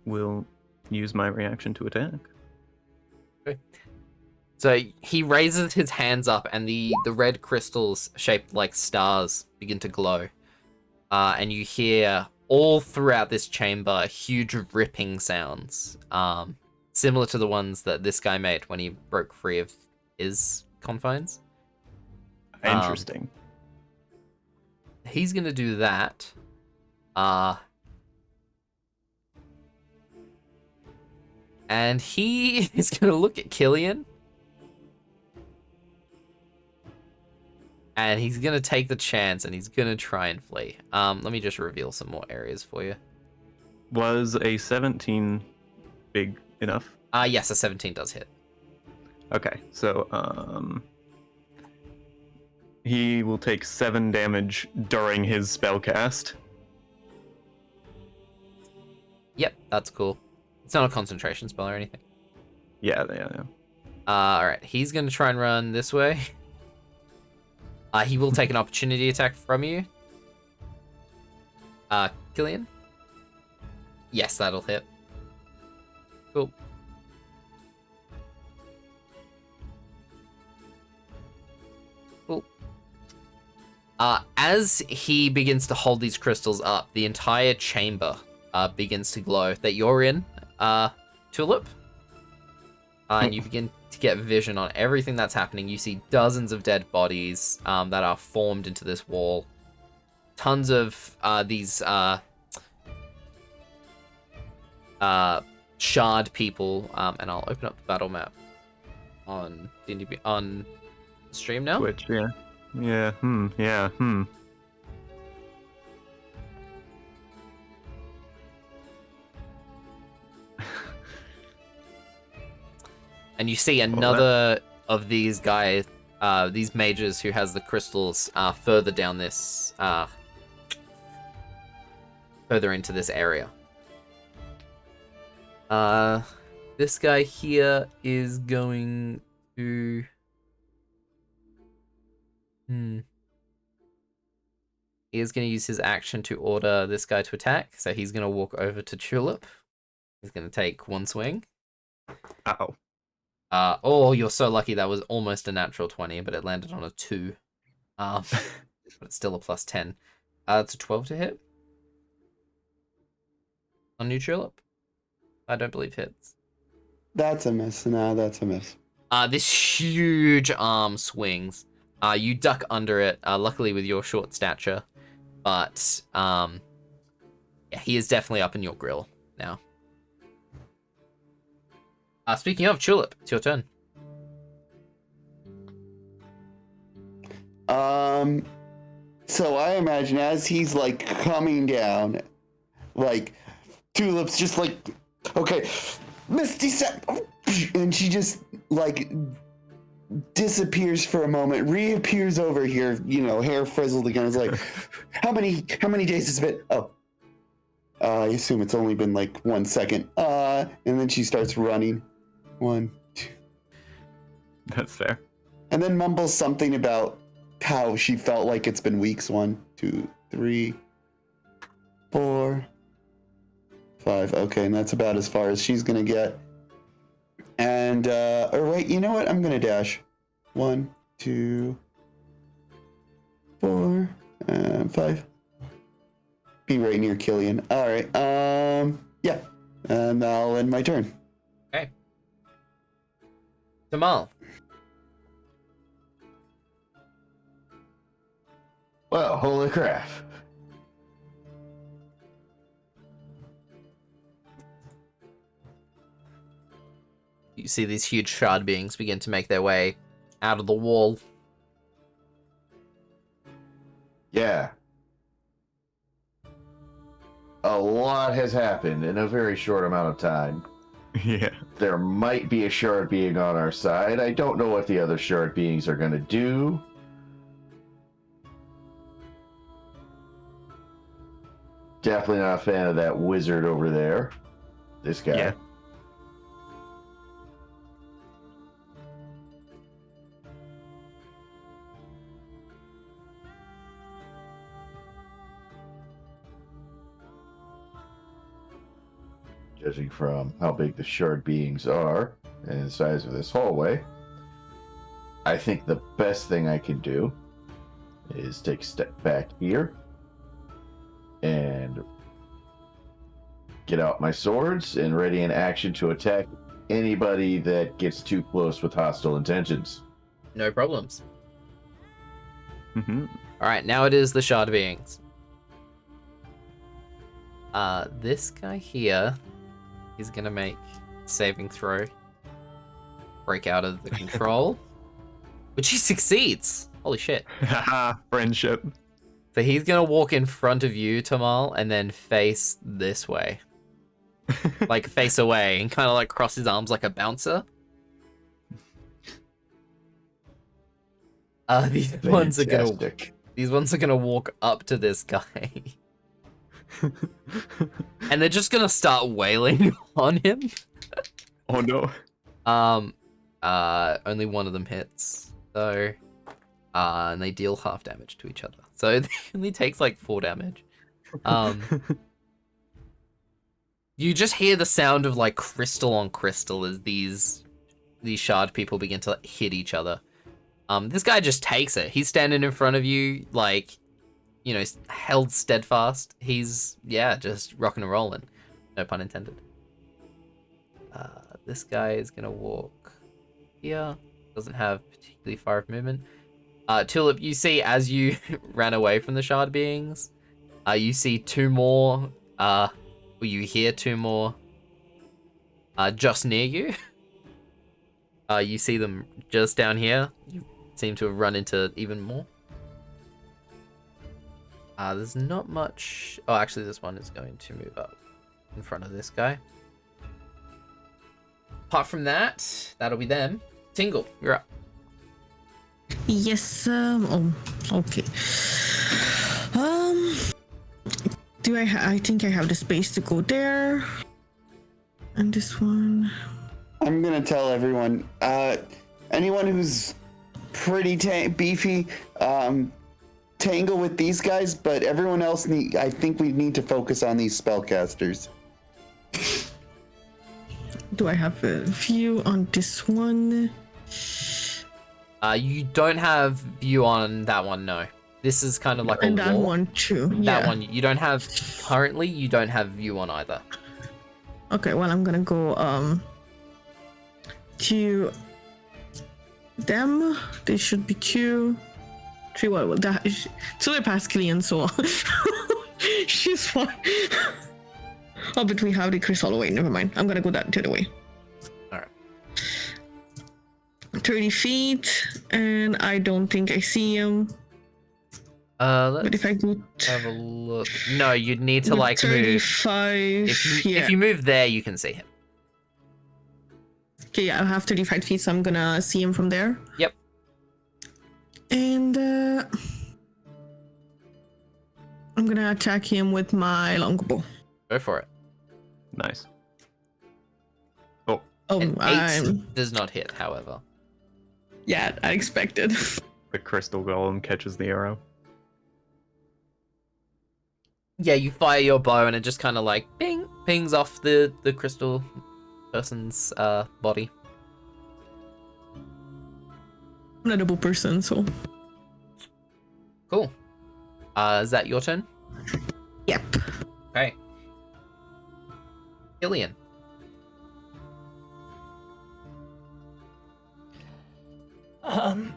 will use my reaction to attack. So he raises his hands up, and the red crystals shaped like stars begin to glow. And you hear all throughout this chamber huge ripping sounds, similar to the ones that this guy made when he broke free of his confines. Interesting. He's gonna do that. And he is gonna look at Killian. And he's gonna take the chance, and he's gonna try and flee. Let me just reveal some more areas for you. Was a 17 big enough? Yes, a 17 does hit. Okay, so he will take 7 damage during his spell cast. Yep, that's cool. It's not a concentration spell or anything. Yeah. Alright, he's gonna try and run this way. He will take an opportunity attack from you. Killian? Yes, that'll hit. Cool. Cool. As he begins to hold these crystals up, the entire chamber begins to glow that you're in, Tulip. And you begin to get vision on everything that's happening. You see dozens of dead bodies that are formed into this wall. Tons of these shard people, and I'll open up the battle map on D&D on stream now. Which, yeah. And you see another of these guys, these mages who has the crystals further down this, further into this area. This guy here is going to... He is going to use his action to order this guy to attack. So he's going to walk over to Tulip. He's going to take one swing. Uh-oh. Oh, you're so lucky. That was almost a natural 20, but it landed on a 2. But it's still a plus 10. It's a 12 to hit. On you, Tulip? I don't believe hits. That's a miss. No, that's a miss. This huge arm swings. You duck under it, luckily with your short stature. But, yeah, he is definitely up in your grill now. Speaking of, Tulip, it's your turn. So I imagine as he's like coming down, like Tulip's just like, okay, Misty Step, and she just like disappears for a moment, reappears over here, you know, hair frizzled again. It's like, how many days has it been? Oh, I assume it's only been like 1 second. And then she starts running. 1, 2. That's fair. And then mumbles something about how she felt like it's been weeks. 1, 2, 3, 4, 5. Okay, and that's about as far as she's gonna get. And or wait, you know what? I'm gonna dash. 1, 2, 4, 5. Be right near Killian. All right. Yeah. And I'll end my turn. Okay. Tamal. Well, holy crap. You see these huge shard beings begin to make their way out of the wall. Yeah. A lot has happened in a very short amount of time. Yeah. There might be a shard being on our side. I don't know what the other shard beings are going to do. Definitely not a fan of that wizard over there. This guy. Yeah. Judging from how big the shard beings are and the size of this hallway, I think the best thing I can do is take a step back here and get out my swords and ready in action to attack anybody that gets too close with hostile intentions. No problems. Mm-hmm. Alright, now it is the shard beings. This guy here is gonna make saving throw. Break out of the control. Which he succeeds! Holy shit. Haha, friendship. So he's gonna walk in front of you, Tamal, and then face this way. Like, face away, and kind of like cross his arms like a bouncer. These ones are gonna walk up to this guy. And they're just gonna start wailing on him. Oh no. Only one of them hits. So, and they deal half damage to each other. So it only takes like 4 damage. You just hear the sound of like crystal on crystal as these shard people begin to like, hit each other. This guy just takes it. He's standing in front of you, like, you know, held steadfast. He's, yeah, just rocking and rolling. No pun intended. This guy is gonna walk here. Doesn't have particularly far of movement. Tulip, you see as you ran away from the shard beings, you see 2 more, or you hear 2 more, just near you. You see them just down here. You seem to have run into even more. There's not much. Oh, actually, this one is going to move up in front of this guy. Apart from that, that'll be them. Tingle, you're up. Yes. Okay. Do I think I have the space to go there. And this one. I'm gonna tell everyone, anyone who's pretty beefy, tangle with these guys, but everyone else I think we need to focus on these spellcasters. Do I have a view on this one? You don't have view on that one, no. This is kind of like and a that wall. one too. That Yeah. one you don't have currently. You don't have view on either. Okay, well I'm gonna go to them. They should be 2, 3. Well, that is 2 are past Killian, so she's fine. Oh, but we have the crystal away. Never mind. I'm gonna go that the other way. All right. 30 feet, and I don't think I see him. Let's But if I go have a look. No, you'd need to like move. 35. If you move there, you can see him. Okay, yeah, I have 35 feet, so I'm gonna see him from there. Yep. And I'm gonna attack him with my longbow. Go for it. Nice. Oh, An 8 I'm does not hit, however. yeah, I expected. The crystal golem catches the arrow. Yeah, you fire your bow and it just kind of like pings off the crystal person's body. I'm a double person, so Cool. Is that your turn? yep. Okay. Killian. Um.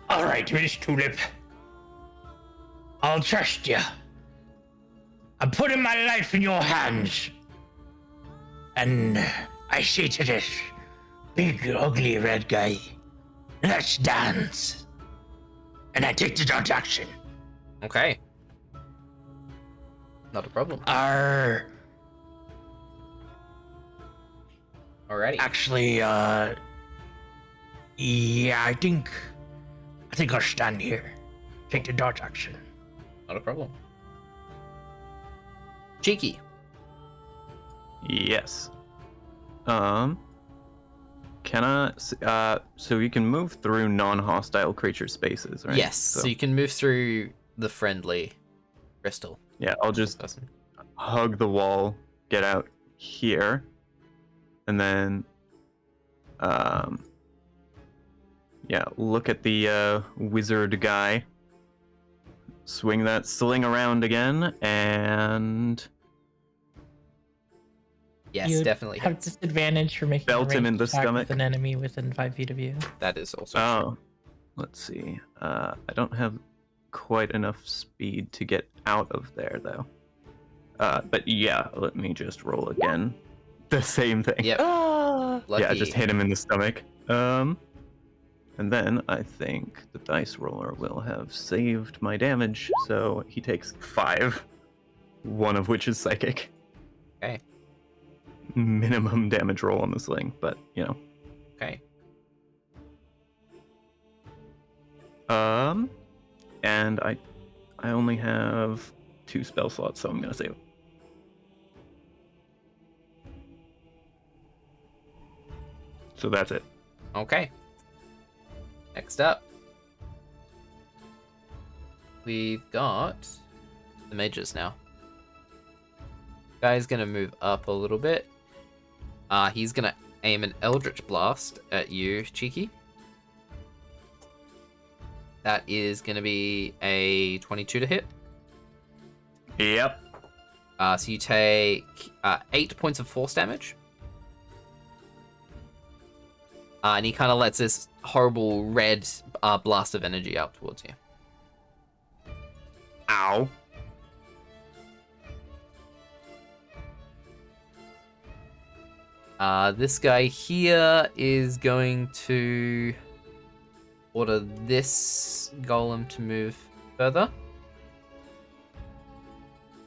All right, Miss Tulip. I'll trust you. I'm putting my life in your hands. And I say to this big, ugly red guy, let's dance. And I take the dodge action. Okay. Not a problem. Alrighty. Actually, yeah, I think I'll stand here. Take the dodge action. Not a problem. Cheeky. Yes. Can I? So you can move through non-hostile creature spaces, right? Yes. So you can move through the friendly crystal. Yeah, I'll just Person. hug the wall, get out here, and then, yeah, look at the wizard guy. Swing that sling around again, and Yes, You'd definitely have hits. disadvantage for making a Belt him ranged in the attack stomach. with an enemy within 5 feet of you. That is also oh, let's see. I don't have quite enough speed to get out of there though. But yeah, let me just roll again. The same thing. Yep. Lucky. Yeah, just hit him in the stomach. And then I think the dice roller will have saved my damage, so he takes 5, one of which is psychic. Okay. Minimum damage roll on the sling, but you know. Okay. And I only have 2 spell slots, so I'm gonna save. So that's it. Okay. Next up, we've got the mages now. Guy's gonna move up a little bit. He's gonna aim an Eldritch Blast at you, Cheeky. That is gonna be a 22 to hit. Yep. So you take 8 points of force damage. And he kind of lets this horrible red blast of energy out towards you. Ow. This guy here is going to order this golem to move further.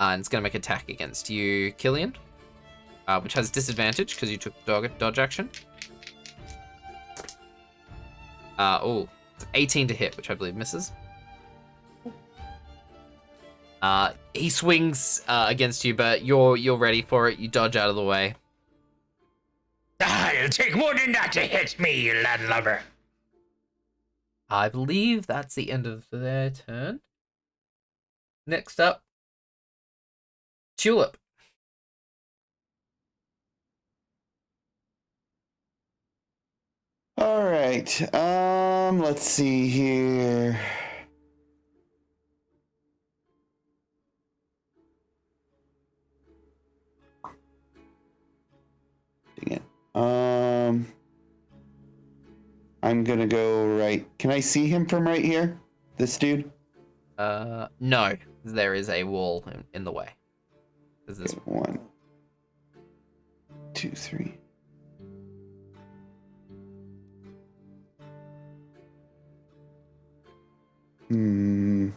And it's going to make an attack against you, Killian. Which has disadvantage because you took the dodge action. It's 18 to hit, which I believe misses. He swings against you, but you're ready for it. You dodge out of the way. It'll take more than that to hit me, you landlubber. I believe that's the end of their turn. Next up, Tulip. All right. Let's see here. Dang it. I'm gonna go right. Can I see him from right here? This dude? No, there is a wall in the way. There's this. Okay, 1, 2, 3. And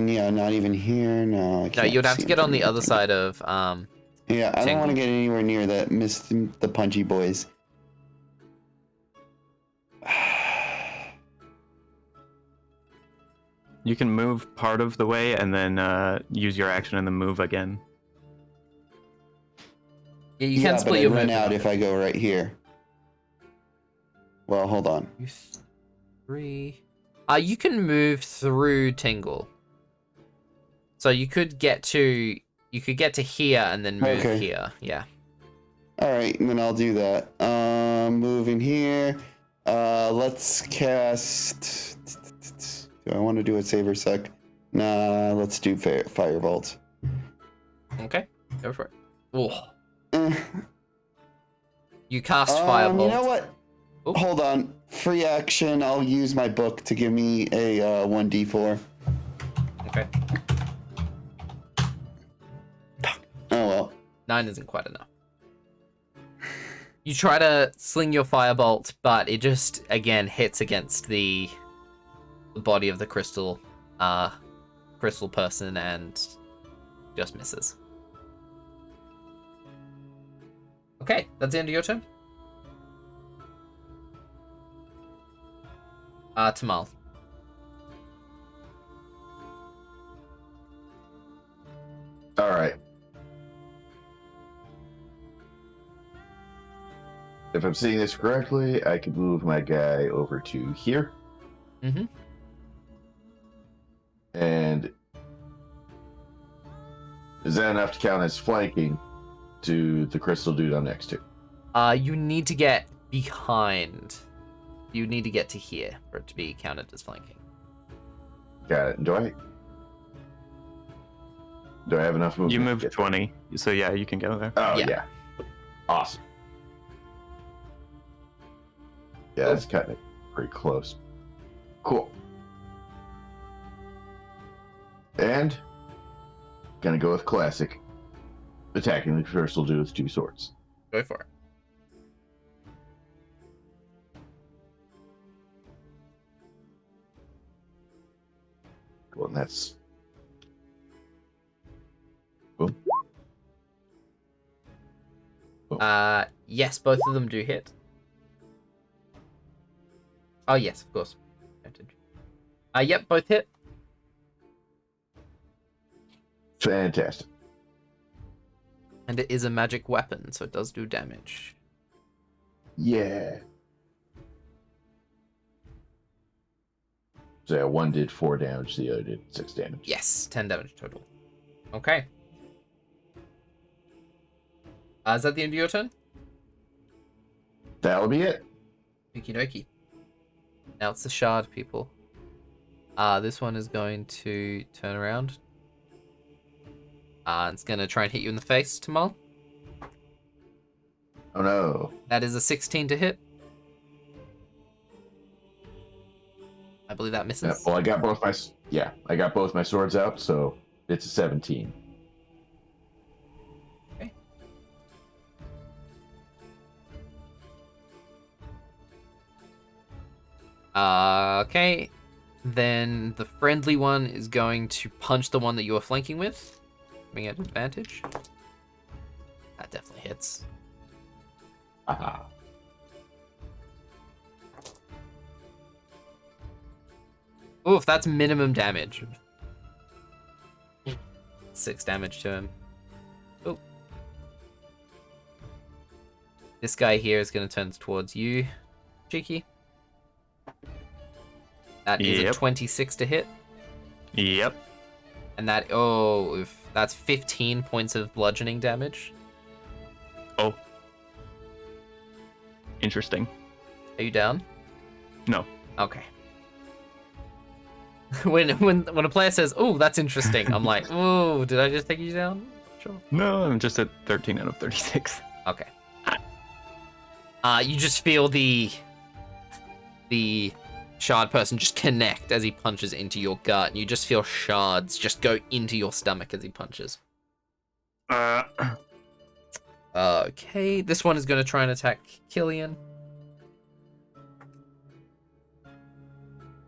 yeah, not even here. No, I No, can't you'd have see to him get on from the other anything. side of Yeah, I don't Tingle. want to get anywhere near the punchy boys. You can move part of the way and then use your action and then move again. Yeah, you Yeah, can but split I your run movement out up. if I go right here. Well, hold on. 3. You can move through Tingle. So you could get to here and then move Okay. here. Yeah. All right, and then I'll do that. Moving here. Let's cast. Do I want to do a Saber Suck? Nah, let's do Firebolt. Okay, go for it. Oh, Eh. you cast Firebolt. You know what? Oh. Hold on. Free action. I'll use my book to give me a 1d4. Okay, Oh well. 9 isn't quite enough. You try to sling your Firebolt, but it just again hits against the body of the crystal person and just misses. Okay, that's the end of your turn. Tamal. All right. If I'm seeing this correctly, I could move my guy over to here. Mm-hmm. And is that enough to count as flanking to the crystal dude I'm next to? You need to get behind. You need to get to here for it to be counted as flanking. Got it. Do I have enough movement? You to moved get 20, so yeah, you can go there. there? Oh, Yeah. yeah. Awesome. Yeah, that's kind of pretty close. Cool. And gonna go with classic. Attacking the crystal dude with 2 swords. Go for it. Well, and that's boom. Yes, both of them do hit. Oh yes, of course. Yep, both hit. Fantastic. And it is a magic weapon, so it does do damage. Yeah. So yeah, one did 4 damage, the other did 6 damage. Yes, 10 damage total. Okay. Is that the end of your turn? That'll be it. Okie dokie. Now it's the shard people. This one is going to turn around. It's going to try and hit you in the face, Tamal. Oh no. That is a 16 to hit. I believe that misses. Yeah, well, I got both my swords out, so it's a 17. Okay. Okay. Then the friendly one is going to punch the one that you are flanking with, giving it advantage. That definitely hits. Aha. Oof, that's minimum damage. 6 damage to him. Oh. This guy here is going to turn towards you, Cheeky. That is a 26 to hit. Yep. And that, that's 15 points of bludgeoning damage. Oh. Interesting. Are you down? No. Okay. when a player says, "Oh, that's interesting," I'm like, "Oh, did I just take you down?" Sure. No, I'm just at 13 out of 36. Okay. You just feel the shard person just connect as he punches into your gut, and you just feel shards just go into your stomach as he punches. Okay, this one is going to try and attack Killian.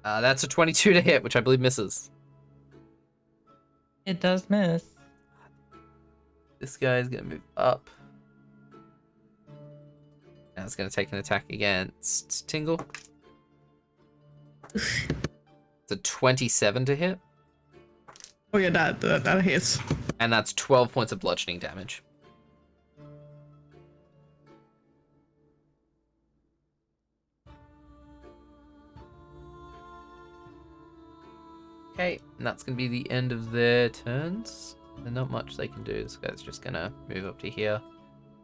That's a 22 to hit, which I believe misses. It does miss. This guy is going to move up. Now it's going to take an attack against Tingle. It's a 27 to hit. Oh yeah, that hits. And that's 12 points of bludgeoning damage. Okay, and that's going to be the end of their turns. There's not much they can do. This guy's just going to move up to here.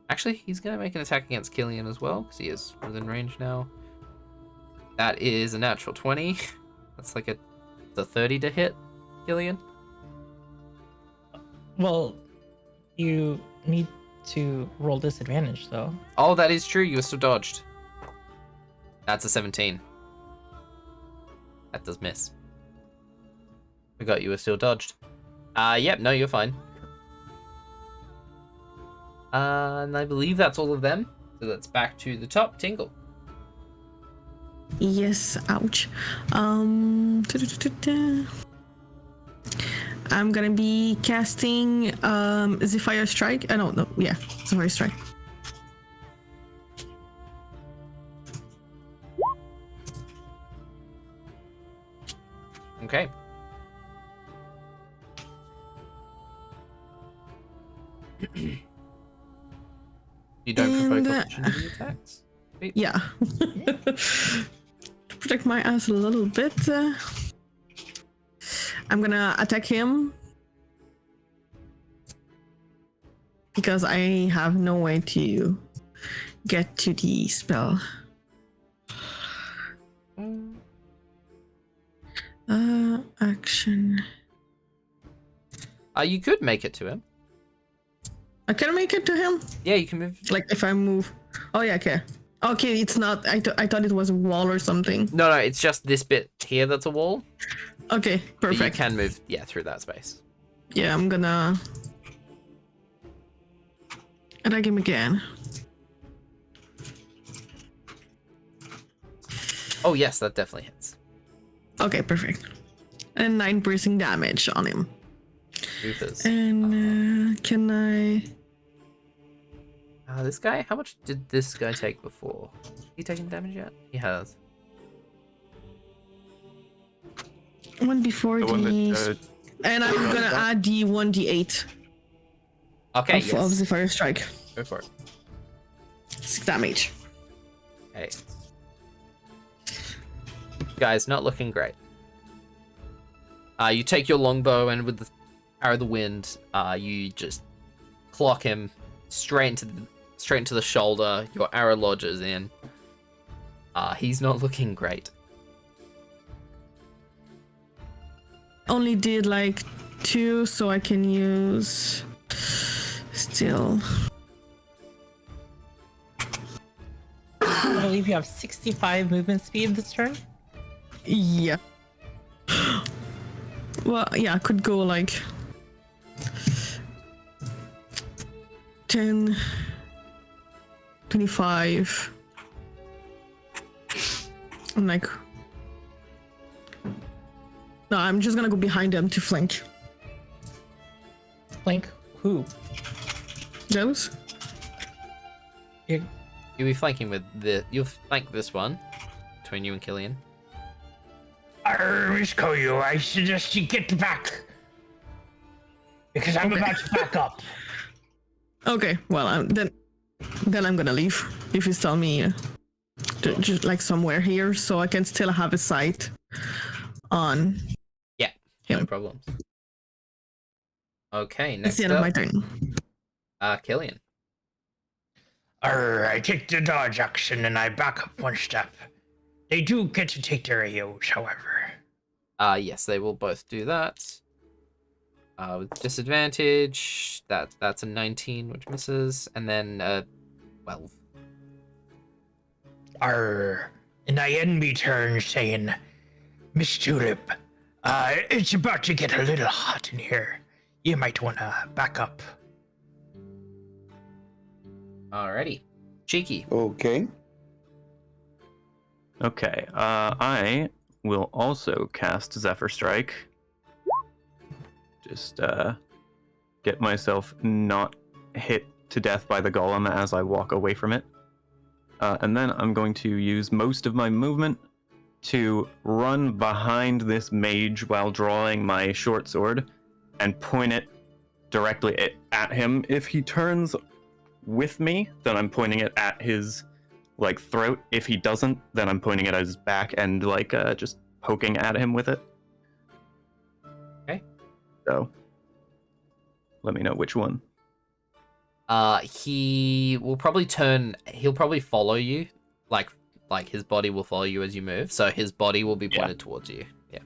Actually, he's going to make an attack against Killian as well, because he is within range now. That is a natural 20. That's like the 30 to hit Killian. Well, You need to roll disadvantage, though. Oh, that is true. You were still dodged. That's a 17. That does miss. Forgot you were still dodged. Yep, no, you're fine. And I believe that's all of them. So that's back to the top. Tingle. Yes, ouch. I'm gonna be casting Zephyr Strike. I don't know. Yeah, Zephyr Strike. Okay. You don't And, provoke opportunity attacks? Wait. Yeah. To protect my ass a little bit, I'm gonna attack him because I have no way to get to the spell. Action. You could make it to him. I can make it to him? Yeah, you can move. Like if I move. Oh yeah, okay. Okay, it's not. I thought it was a wall or something. No, it's just this bit here that's a wall. Okay, But you perfect. can move, through that space. Yeah, I'm gonna attack him again. Oh, yes, that definitely hits. Okay, perfect. And 9 piercing damage on him. Rufus. And can I? This guy, how much did this guy take before? He taken damage yet? He has. One before The one the. that, And I'm gonna add the 1d8 Okay, of yes. the fire strike. Go for it. 6 damage. Okay. Guys, not looking great. You take your longbow and with the arrow of the wind, you just clock him straight into the shoulder. Your arrow lodges in. He's not looking great. Only did like 2, so I can use still. I believe you have 65 movement speed this turn. Yeah. Well, yeah, I could go like 10, 25. I'm like, no, I'm just gonna go behind them to flank Flank who? those. You're, You'll be flanking with you'll flank this one between you and Killian. Miss Koyo, I suggest you get back. Because I'm about to back up. Okay, well, then I'm gonna leave. If you tell me just like somewhere here, so I can still have a sight on Yeah, no him. problems. Okay, It's next the end of my up, turn. Killian. I take the dodge action and I back up 1 step. They do get to take their AOs, however. Yes, they will both do that. With disadvantage, that's a 19, which misses, and then 12. And I end me turn saying, Miss Tulip, it's about to get a little hot in here. You might want to back up. Alrighty. Cheeky. Okay. Okay, I will also cast Zephyr Strike. Just get myself not hit to death by the golem as I walk away from it. And then I'm going to use most of my movement to run behind this mage while drawing my short sword and point it directly at him. If he turns with me, then I'm pointing it at his throat. If he doesn't, then I'm pointing it at his back and just poking at him with it. Okay. So let me know which one. He will probably he'll probably follow you. Like his body will follow you as you move, so his body will be pointed towards you. Yeah.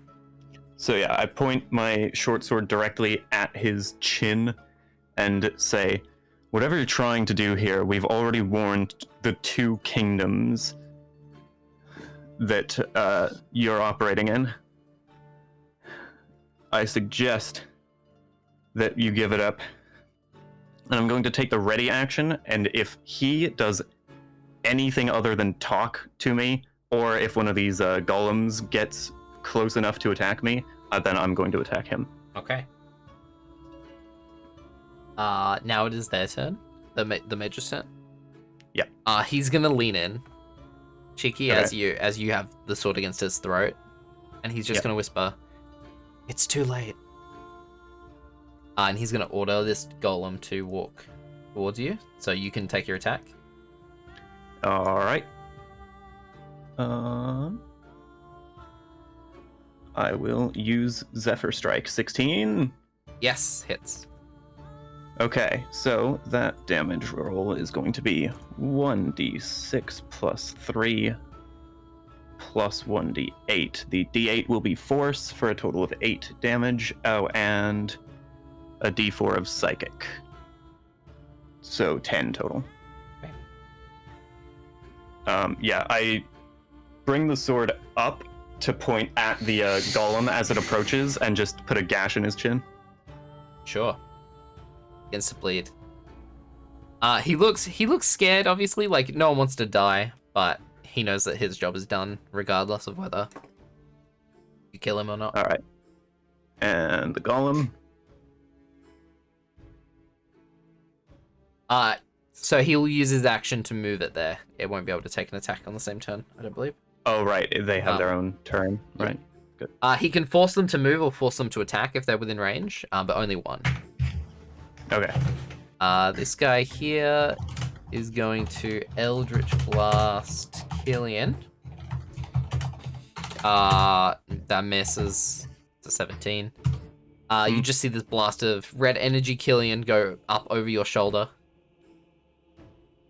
So yeah, I point my short sword directly at his chin and say, whatever you're trying to do here, we've already warned the 2 kingdoms that you're operating in. I suggest that you give it up. And I'm going to take the ready action, and if he does anything other than talk to me, or if one of these golems gets close enough to attack me, then I'm going to attack him. Okay. Now it is their turn. The mage's turn. Yeah. He's gonna lean in, cheeky, Okay. as you have the sword against his throat, and he's just Yeah. gonna whisper, "It's too late." And he's gonna order this golem to walk towards you, so you can take your attack. All right. I will use Zephyr Strike. 16. Yes, hits. Okay, so that damage roll is going to be 1d6 plus 3 plus 1d8. The d8 will be force for a total of 8 damage. Oh, and a d4 of psychic. So 10 total. Okay. Yeah, I bring the sword up to point at the golem as it approaches and just put a gash in his chin. Sure. Begins to bleed. He looks scared, obviously, like no one wants to die, but he knows that his job is done, regardless of whether you kill him or not. Alright. And the golem. So he'll use his action to move it there. It won't be able to take an attack on the same turn, I don't believe. Oh, right. They have their own turn. Right. Good. He can force them to move or force them to attack if they're within range, but only one. Okay. This guy here is going to Eldritch Blast Killian. That misses. It's a 17. You just see this blast of red energy Killian go up over your shoulder.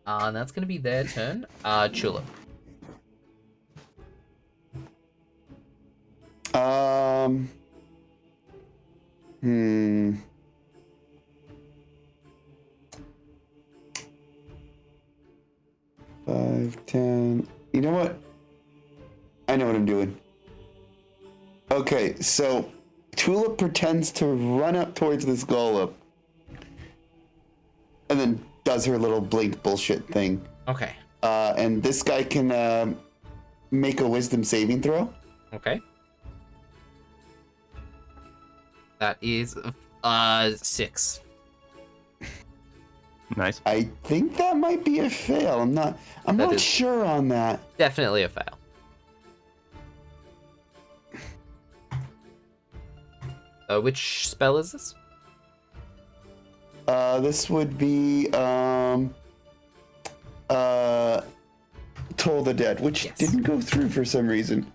And that's going to be their turn. Tulip. Hmm. Five, 10. You know what? I know what I'm doing. Okay, so Tulip pretends to run up towards this golem and then does her little blink bullshit thing. Okay. And this guy can make a wisdom saving throw. Okay. That is 6. Nice. I think that might be a fail. I'm not is- sure on that. Definitely a fail. Which spell is this? This would be Toll the Dead, which Yes. didn't go through for some reason.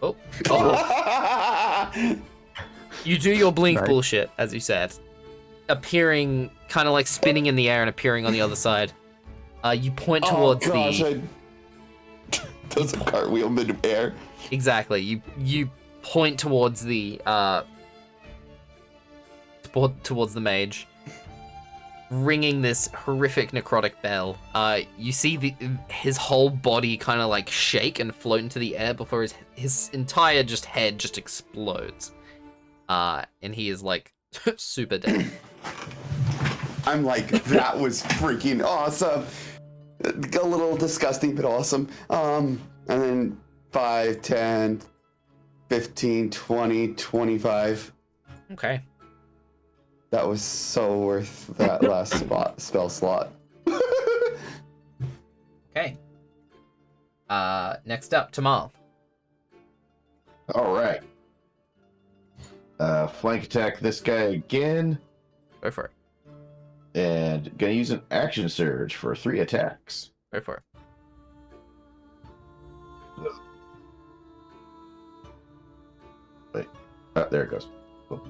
Oh. You do your blink Right. bullshit, as you said. Appearing, kind of like spinning in the air and appearing on the other side. You point towards the... Does a cartwheel mid-air. Exactly. You point towards the towards the mage, ringing this horrific necrotic bell. You see his whole body kind of like shake and float into the air before his entire just head just explodes. And he is like super dead. I'm like, that was freaking awesome. A little disgusting, but awesome. And then 5, 10, 15, 20, 25. Okay. That was so worth that last spell slot. Okay. Next up, Tamal. All right. Flank attack this guy again, Go for it. and gonna use an action surge for 3 attacks. Go for it. Wait, there it goes. Boom.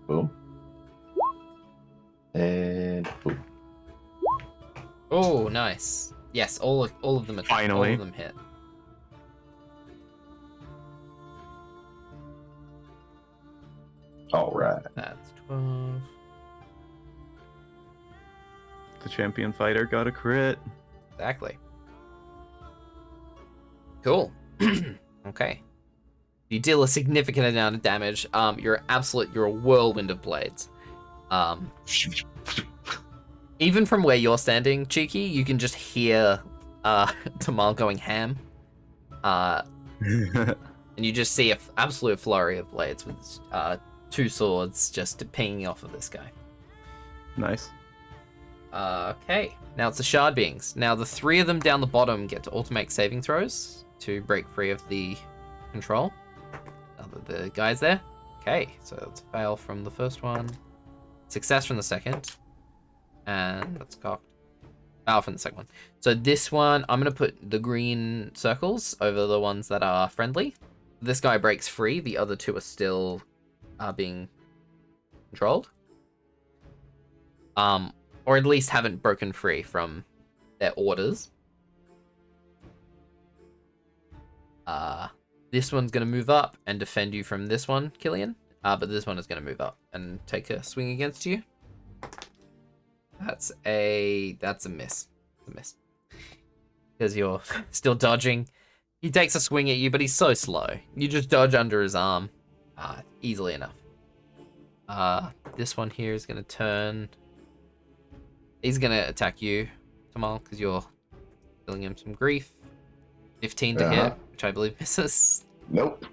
Boom. And boom. Oh, nice. Yes, all of them attack. Finally. All of them hit. All right. That's 12. The champion fighter got a crit. Exactly. Cool. Okay. You deal a significant amount of damage. You're a whirlwind of blades. Even from where you're standing, Cheeky, you can just hear Tamal going ham. And you just see an absolute flurry of blades with 2 swords just pinging off of this guy. Nice. Okay, now it's the shard beings. Now the 3 of them down the bottom get to automate saving throws to break free of the control. The guys there. Okay, so it's a fail from the first one, success from the second, and that's cocked. Fail from the second one. So this one, I'm gonna put the green circles over the ones that are friendly. This guy breaks free. The other 2 are still being controlled. Or at least haven't broken free from their orders. This one's going to move up and defend you from this one, Killian. But this one is going to move up and take a swing against you. That's a miss. It's a miss. Because you're still dodging. He takes a swing at you, but he's so slow. You just dodge under his arm easily enough. This one here is going to turn. He's going to attack you, Tamal, because you're dealing him some grief. 15 to hit, which I believe misses. Nope.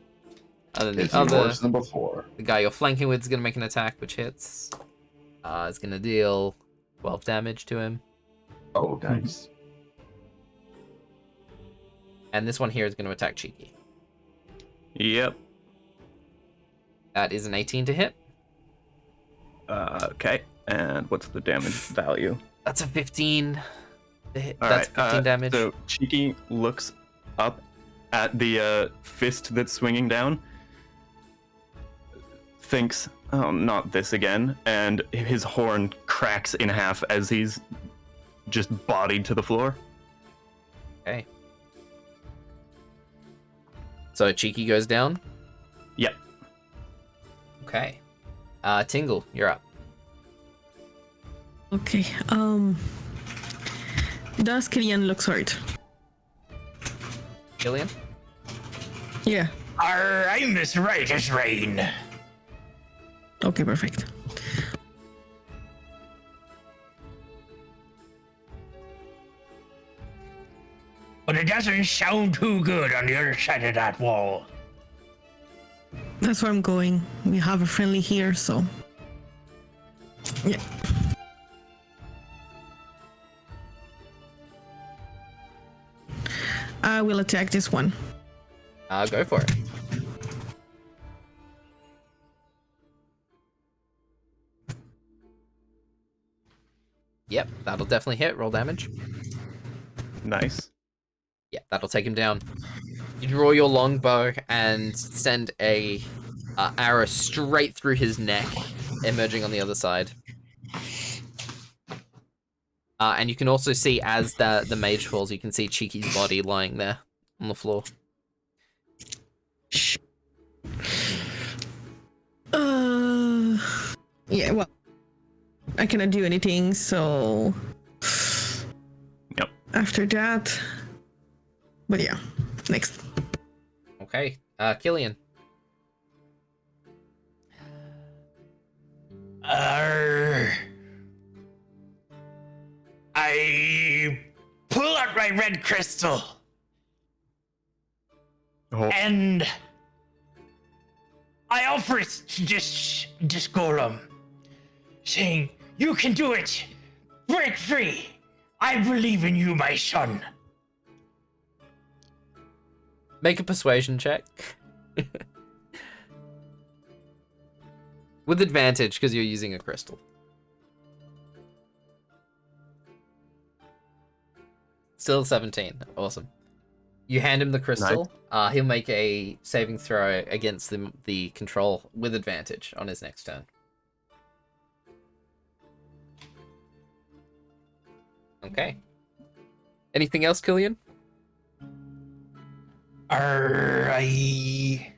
Other than It's the even other, worse than before. the guy you're flanking with is going to make an attack, which hits. It's going to deal 12 damage to him. Oh, nice. And this one here is going to attack Cheeky. Yep. That is an 18 to hit. Okay. And what's the damage value? That's a 15 to hit. All That's right, 15 damage. So Cheeky looks up at the fist that's swinging down, thinks, oh, not this again, and his horn cracks in half as he's just bodied to the floor. Okay. So Cheeky goes down? Yep. Okay. Tingle, you're up. Okay. Does Killian looks hurt? Killian? Yeah. I'm as right as rain. Okay, perfect. But it doesn't sound too good on the other side of that wall. That's where I'm going. We have a friendly here, so. Yeah. I will attack this one. Go for it. Yep, that'll definitely hit. Roll damage. Nice. Yeah, that'll take him down. You draw your longbow and send a arrow straight through his neck, emerging on the other side. And you can also see, as the mage falls, you can see Cheeky's body lying there on the floor. Yeah, well, I cannot do anything, so. Yep. After that. But yeah, next. Okay, Killian. I pull out my red crystal Oh. and I offer it to this golem, saying, "You can do it. Break free. I believe in you, my son." Make a persuasion check. With advantage, because you're using a crystal. Still 17. Awesome. You hand him the crystal. He'll make a saving throw against the control with advantage on his next turn. Okay. Anything else, Killian? I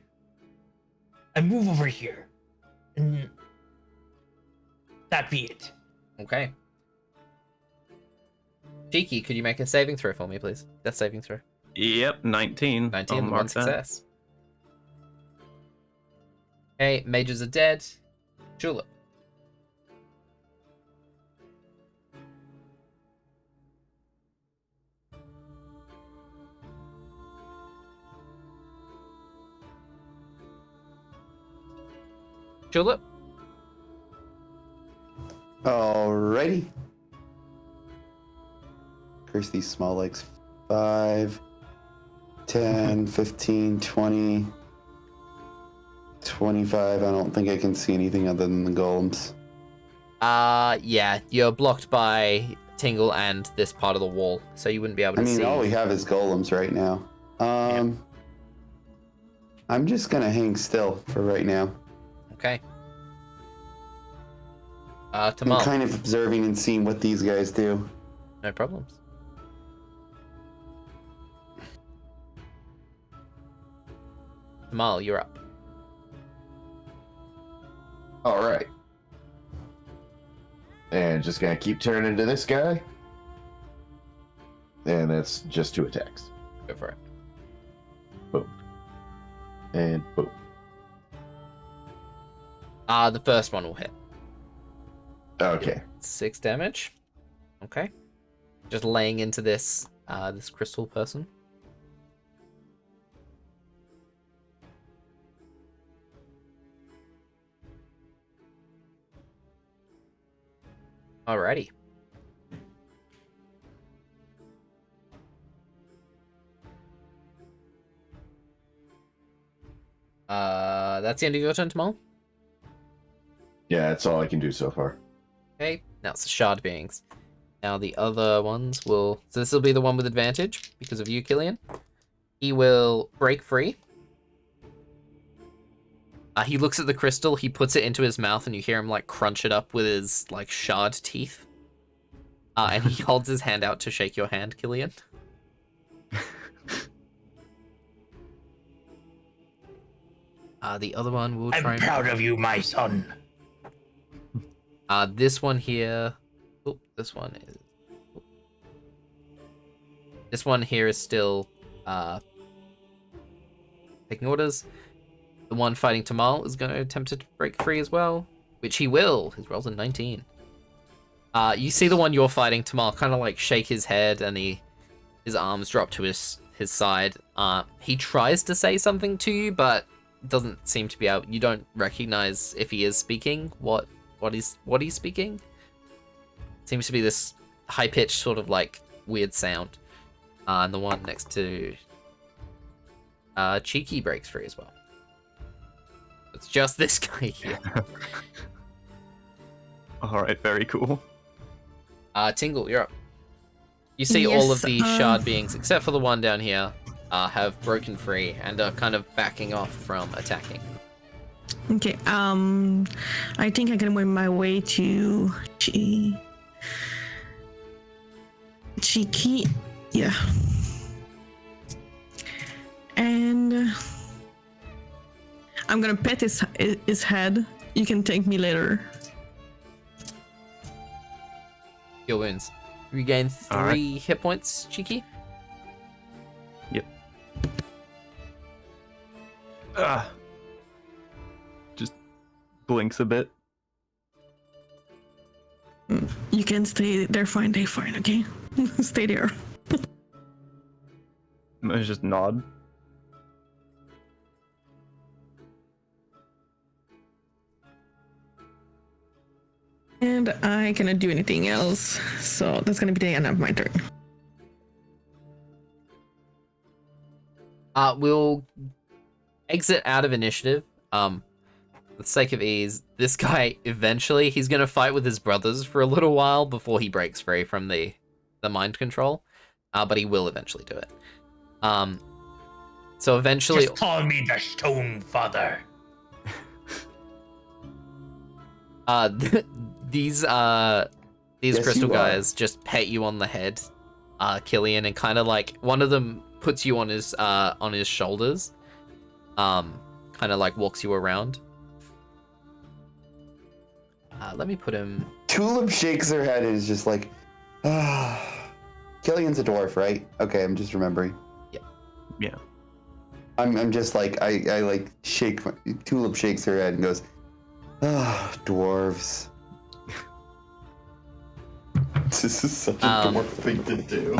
move over here That be it. Okay. Cheeky, could you make a saving throw for me, please? Death saving throw. Yep, 19. 19, I'll one mark that. success. Okay, mages are dead. Julep. Julep. Alrighty. Increase these small legs. 5, 10, 15, 20, 25. I don't think I can see anything other than the golems. Yeah, you're blocked by Tingle and this part of the wall, so you wouldn't be able to I mean, see. all we have is golems right now. I'm just gonna hang still for right now. Okay. I'm Tamal. kind of observing and seeing what these guys do. No problems. Tamal, you're up. All right. And just gonna keep turning to this guy. And that's just 2 attacks. Go for it. Boom. And boom. The first one will hit. Okay. 6 damage. Okay. Just laying into this this crystal person. Alrighty. That's the end of your turn, Tamal. Yeah, that's all I can do so far. Okay, now it's the shard beings. Now the other ones will... So this will be the one with advantage because of you, Killian. He will break free. He looks at the crystal, he puts it into his mouth, and you hear him, like, crunch it up with his, like, shard teeth. And he holds his hand out to shake your hand, Killian. The other one will try I'm proud of you, my son. This one here... Oh, this one is... This one here is still, taking orders. The one fighting Tamal is going to attempt to break free as well, which he will. His roll's a 19. You see the one you're fighting, Tamal, kind of like shake his head, and his arms drop to his side. He tries to say something to you, but doesn't seem to be able. You don't recognize if he is speaking. What he's speaking? Seems to be this high pitched sort of like weird sound. And the one next to Cheeky breaks free as well. It's just this guy here. Alright, very cool. Tingle, you're up. You see all of the shard beings, except for the one down here, have broken free and are kind of backing off from attacking. Okay, I think I can win my way to Cheeky. Yeah. And I'm gonna pet his head. You can thank me later. Your wounds. Regain 3 hit points, Cheeky. Yep. Just blinks a bit. You can stay. They're fine. They're fine. Okay, stay there. I just nod. And I cannot do anything else, so that's gonna be the end of my turn. We'll exit out of initiative. For the sake of ease, this guy eventually he's gonna fight with his brothers for a little while before he breaks free from the mind control. But he will eventually do it. So eventually, Just call me the Stone Father. these Yes, crystal you are. guys just pet you on the head, Killian, and kind of like one of them puts you on his shoulders, kind of like walks you around. Let me put him. Tulip shakes her head and is just like, Killian's a dwarf, right? Okay, I'm just remembering. Yeah. I'm just like, I like shake, Tulip shakes her head and goes, dwarves. This is such a dwarf thing to do.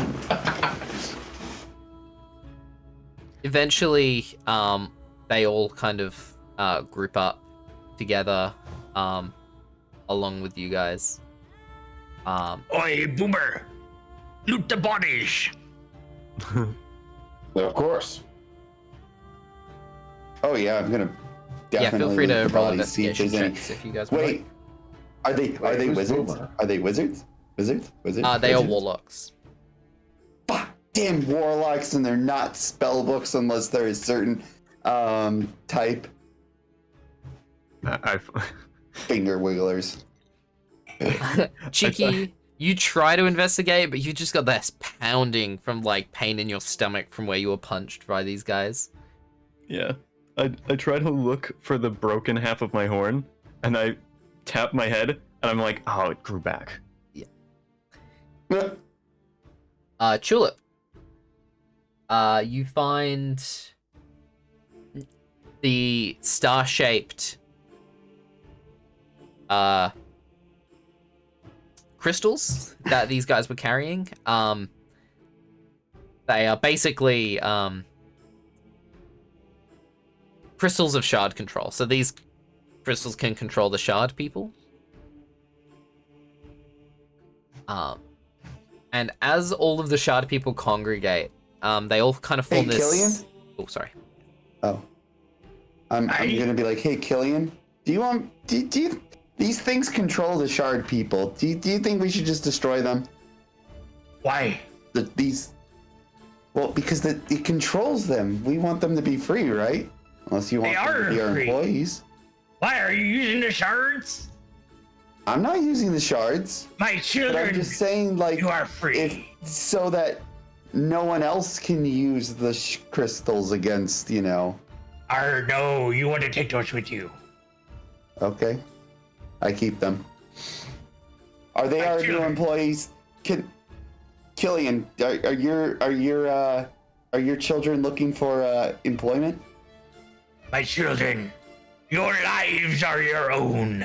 Eventually, they all kind of group up together, along with you guys. Oi, boomer! Loot the bodies! Of course. Oh yeah, I'm gonna Yeah, definitely feel free to loot the roll bodies, see if investigation there's any- checks if you guys would Wait, are they who's wizards? Boomer? Are they wizards? Wizards? like. They are Wizards? warlocks. Fuck, damn warlocks, and they're not spell books unless they're a certain type. I've Finger wigglers. Cheeky, you try to investigate, but you just got this pounding from like pain in your stomach from where you were punched by these guys. yeah. I try to look for the broken half of my horn, and I tap my head, and I'm like, oh, it grew back. Tulip. You find the star-shaped crystals that these guys were carrying. They are basically crystals of shard control. So these crystals can control the shard people. And as all of the shard people congregate, they all kind of form Hey, this. Killian? Oh, sorry. Oh. I'm gonna be like, hey, Killian, do you these things control the shard people. Do you think we should just destroy them? Why? Well, because it controls them. We want them to be free, right? Unless you want They them are to be our free. employees. Why are you using the shards? I'm not using the shards, My but children, I'm just saying, like, you are free. if so that no one else can use the crystals against, No, you want to take those with you. Okay, I keep them. Are they My our new children. employees? Killian, are your children looking for employment? My children, your lives are your own.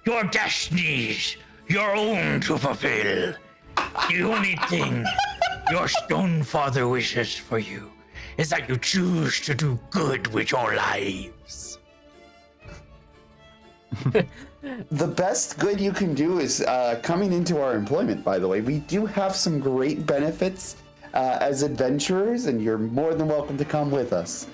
Your destinies, your own to fulfill. The only thing your stone father wishes for you is that you choose to do good with your lives. The best good you can do is coming into our employment, by the way. We do have some great benefits as adventurers, and you're more than welcome to come with us.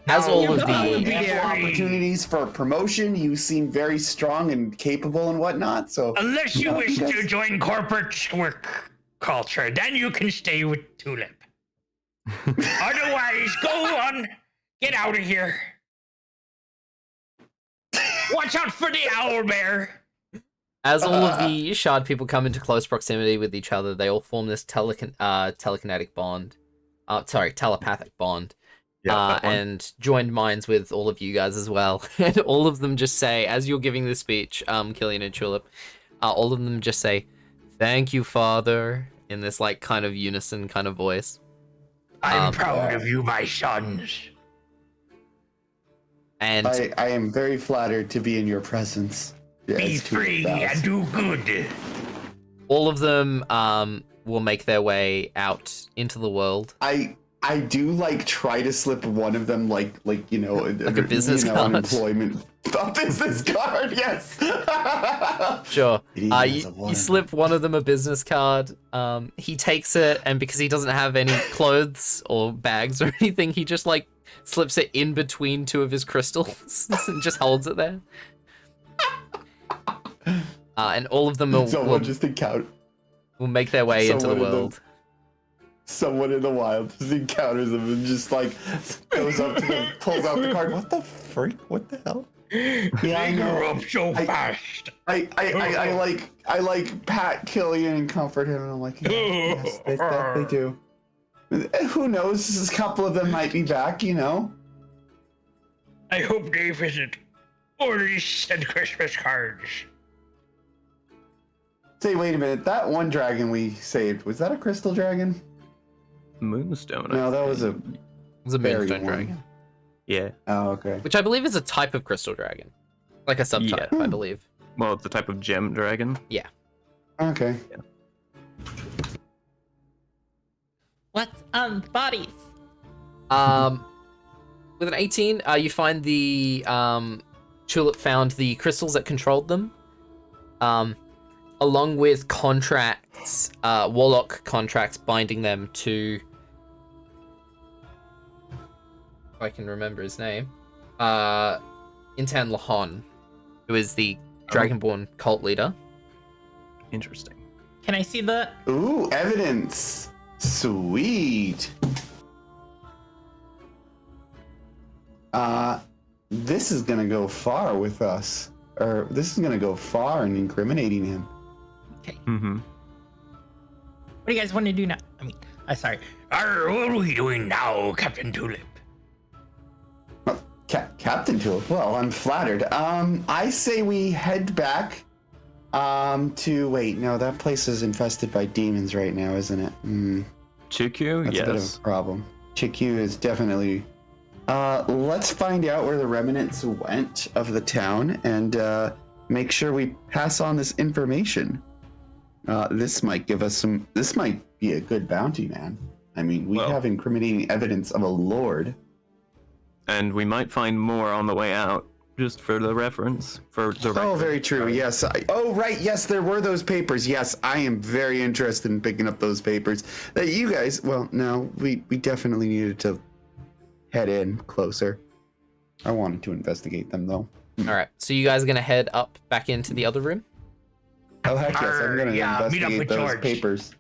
As Now, all you of will the be Ample free. opportunities for promotion. You seem very strong and capable and whatnot, so... Unless you Yeah, wish to that's- join corporate work culture, then you can stay with Tulip. Otherwise, go on, get out of here. Watch out for the owlbear. As all of the shard people come into close proximity with each other, they all form this telekinetic bond. Telepathic bond. Yeah, that one. And joined minds with all of you guys as well. And all of them just say, as you're giving this speech, Killian and Tulip, all of them just say, "Thank you, Father," in this like kind of unison kind of voice. I'm proud of you, my sons. And I am very flattered to be in your presence. Be Yes, Tulip free bows. and do good. all of them will make their way out into the world. I do like try to slip one of them like Like a business an card. employment a business card, yes. Sure. It even has a You one. slip one of them a business card. He takes it, and because he doesn't have any clothes or bags or anything, he just like slips it in between two of his crystals and just holds it there. And all of them will Someone just encounter make their way into the someone in the- world. someone in the wild just encounters them and just like goes up to them, pulls out the card. What the freak? What the hell? Yeah, I They know. grew up so fast. I like pat Killian and comfort him, and I'm like, yes, they do. Who knows? A couple of them might be back, I hope they visit or at least send Christmas cards. Say, wait a minute. That one dragon we saved, was that a crystal dragon? Moonstone. I No, that was a It was a fairy moonstone one. dragon, Yeah. Oh, okay. which I believe is a type of crystal dragon, like a subtype, I believe. Well, it's a type of gem dragon. Okay. What's on the bodies? With an 18, you find the Tulip found the crystals that controlled them, along with contracts, warlock contracts binding them to. If I can remember his name, Intan Lahon, who is the Dragonborn cult leader. Interesting. Can I see the? Ooh, evidence. Sweet. This is gonna go far with us. Or this is gonna go far in incriminating him. Mm-hmm. What do you guys want to do now? I mean, sorry. What are we doing now, Captain Tulip? Captain Tulip. Well, I'm flattered. I say we head back. To wait. No, that place is infested by demons right now, isn't it? Chikyu, That's a bit of yes. a problem. Chikyu is definitely. Let's find out where the remnants went of the town and make sure we pass on this information. This might give us some. This might be a good bounty, man. I mean, we have incriminating evidence of a lord. And we might find more on the way out, just for the reference. For the Oh, record. very true. Yes. Oh, right. Yes, there were those papers. Yes, I am very interested in picking up those papers. That you guys. Well, no, we definitely needed to head in closer. I wanted to investigate them, though. All right, so you guys are gonna head up back into the other room. Oh, heck yes. I'm going to Yeah, meet up investigate with those George. papers.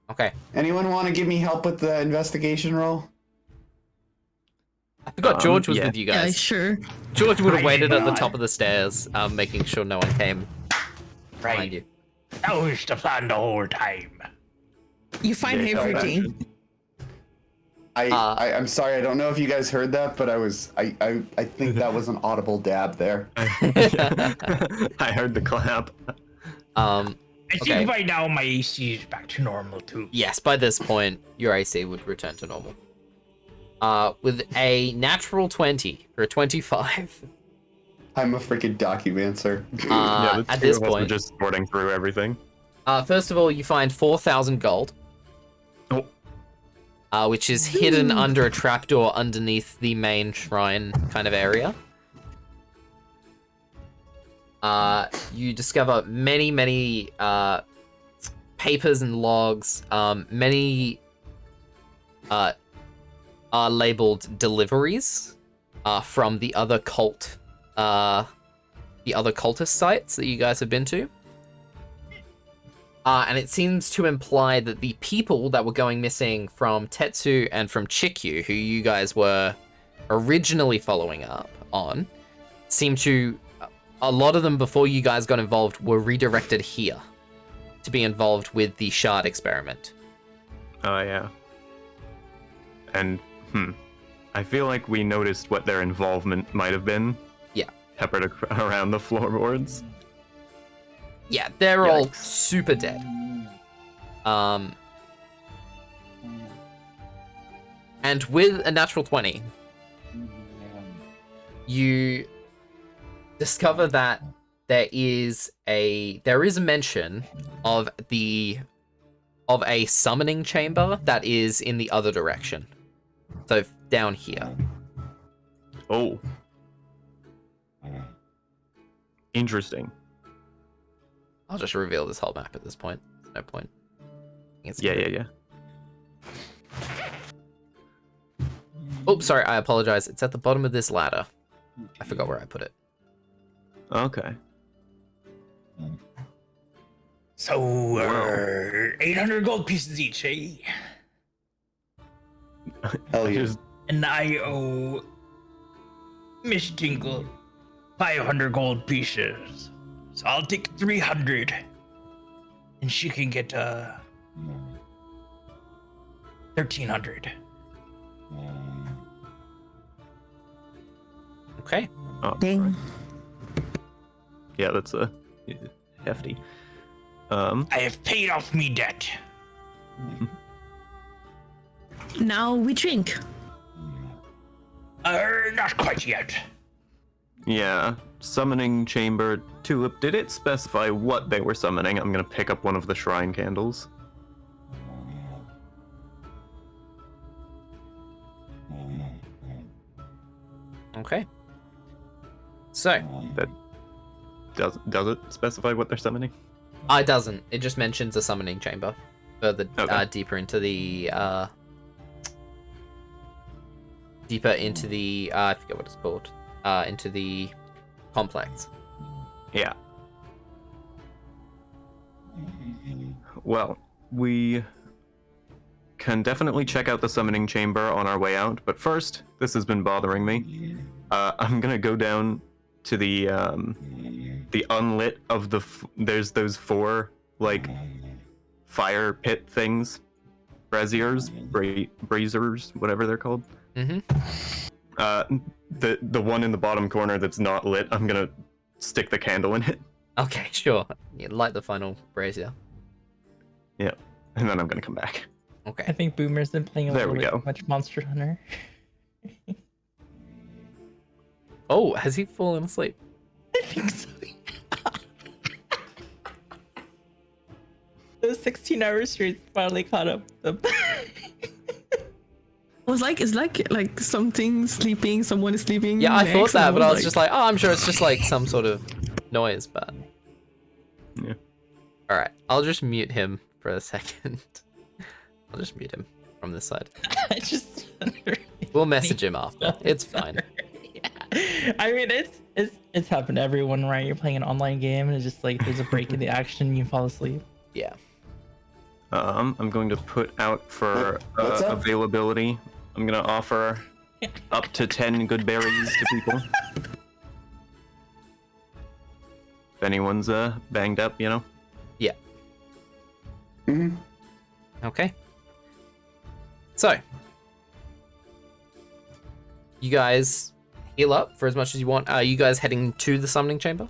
Okay, Anyone want to give me help with the investigation roll? I forgot George was yeah. with you Yeah, guys. sure. George would have I waited did at the not. top of the stairs, making sure no one came behind Right. you. That was the plan the whole time. You find Yeah, everything. I'm sorry. I don't know if you guys heard that, but I think that was an audible dab there. I heard the clap. Um, I Okay. think by now my AC is back to normal too. yes, by this point, your AC would return to normal. With a natural 20 or a 25. I'm a freaking documancer. Yeah, the At two this of us were point, just sorting through everything. first of all, you find 4,000 gold, Oh, which is hidden under a trapdoor underneath the main shrine kind of area. You discover many papers and logs. Many are labeled deliveries from the other cultist sites that you guys have been to. And it seems to imply that the people that were going missing from Tetsu and from Chikyu, who you guys were originally following up on, seem to, a lot of them before you guys got involved were redirected here to be involved with the shard experiment. oh yeah. And, I feel like we noticed what their involvement might have been. Yeah. Peppered around the floorboards. Yeah, they're all Yikes. super dead. And with a natural 20, you discover that there is a mention of a summoning chamber that is in the other direction. So down here. Oh. Interesting. I'll just reveal this whole map at this point. There's no point. It's Yeah. Oh, sorry, I apologize. It's at the bottom of this ladder. I forgot where I put it. Okay. So, 800 gold pieces each, eh? Hell yeah. Just- And I owe Miss Jingle 500 gold pieces. So I'll take 300. And she can get 1,300. Okay. oh, Dang. Yeah, that's a hefty. I have paid off me debt. Now we drink. Not quite yet. Yeah, summoning chamber. Tulip, did it specify what they were summoning? I'm gonna pick up one of the shrine candles. Okay. So, That does it specify what they're summoning? it doesn't. It just mentions a summoning chamber. Further Okay. deeper into the I forget what it's called. Into the complex. Yeah. Well, we can definitely check out the summoning chamber on our way out, but first, this has been bothering me. I'm gonna go down to the unlit of there's those 4 like fire pit things, braziers, braziers, whatever they're called. Mm-hmm. The one in the bottom corner that's not lit, I'm gonna stick the candle in it. Okay, sure. Yeah, light the final brazier. Yeah, and then I'm gonna come back. I Okay. think Boomer's been playing a There little we bit go. too much Monster Hunter. Oh, has he fallen asleep? I think so. Those 16-hour streets finally caught up with them. It's like something sleeping, someone is sleeping. Yeah, I thought next, that, and but I was just like, oh, I'm sure it's just like some sort of noise, but. Yeah. Alright, I'll just mute him for a second. I'll just mute him from this side. I just We'll message him after. It's fine. Yeah. I mean, it's happened to everyone, right? You're playing an online game and it's just like there's a break in the action, you fall asleep. Yeah. I'm going to put out for What's up? availability. I'm gonna offer up to 10 good berries to people. If anyone's banged up, you know. Yeah. Mhm. Okay. So, you guys heal up for as much as you want. Are you guys heading to the summoning chamber?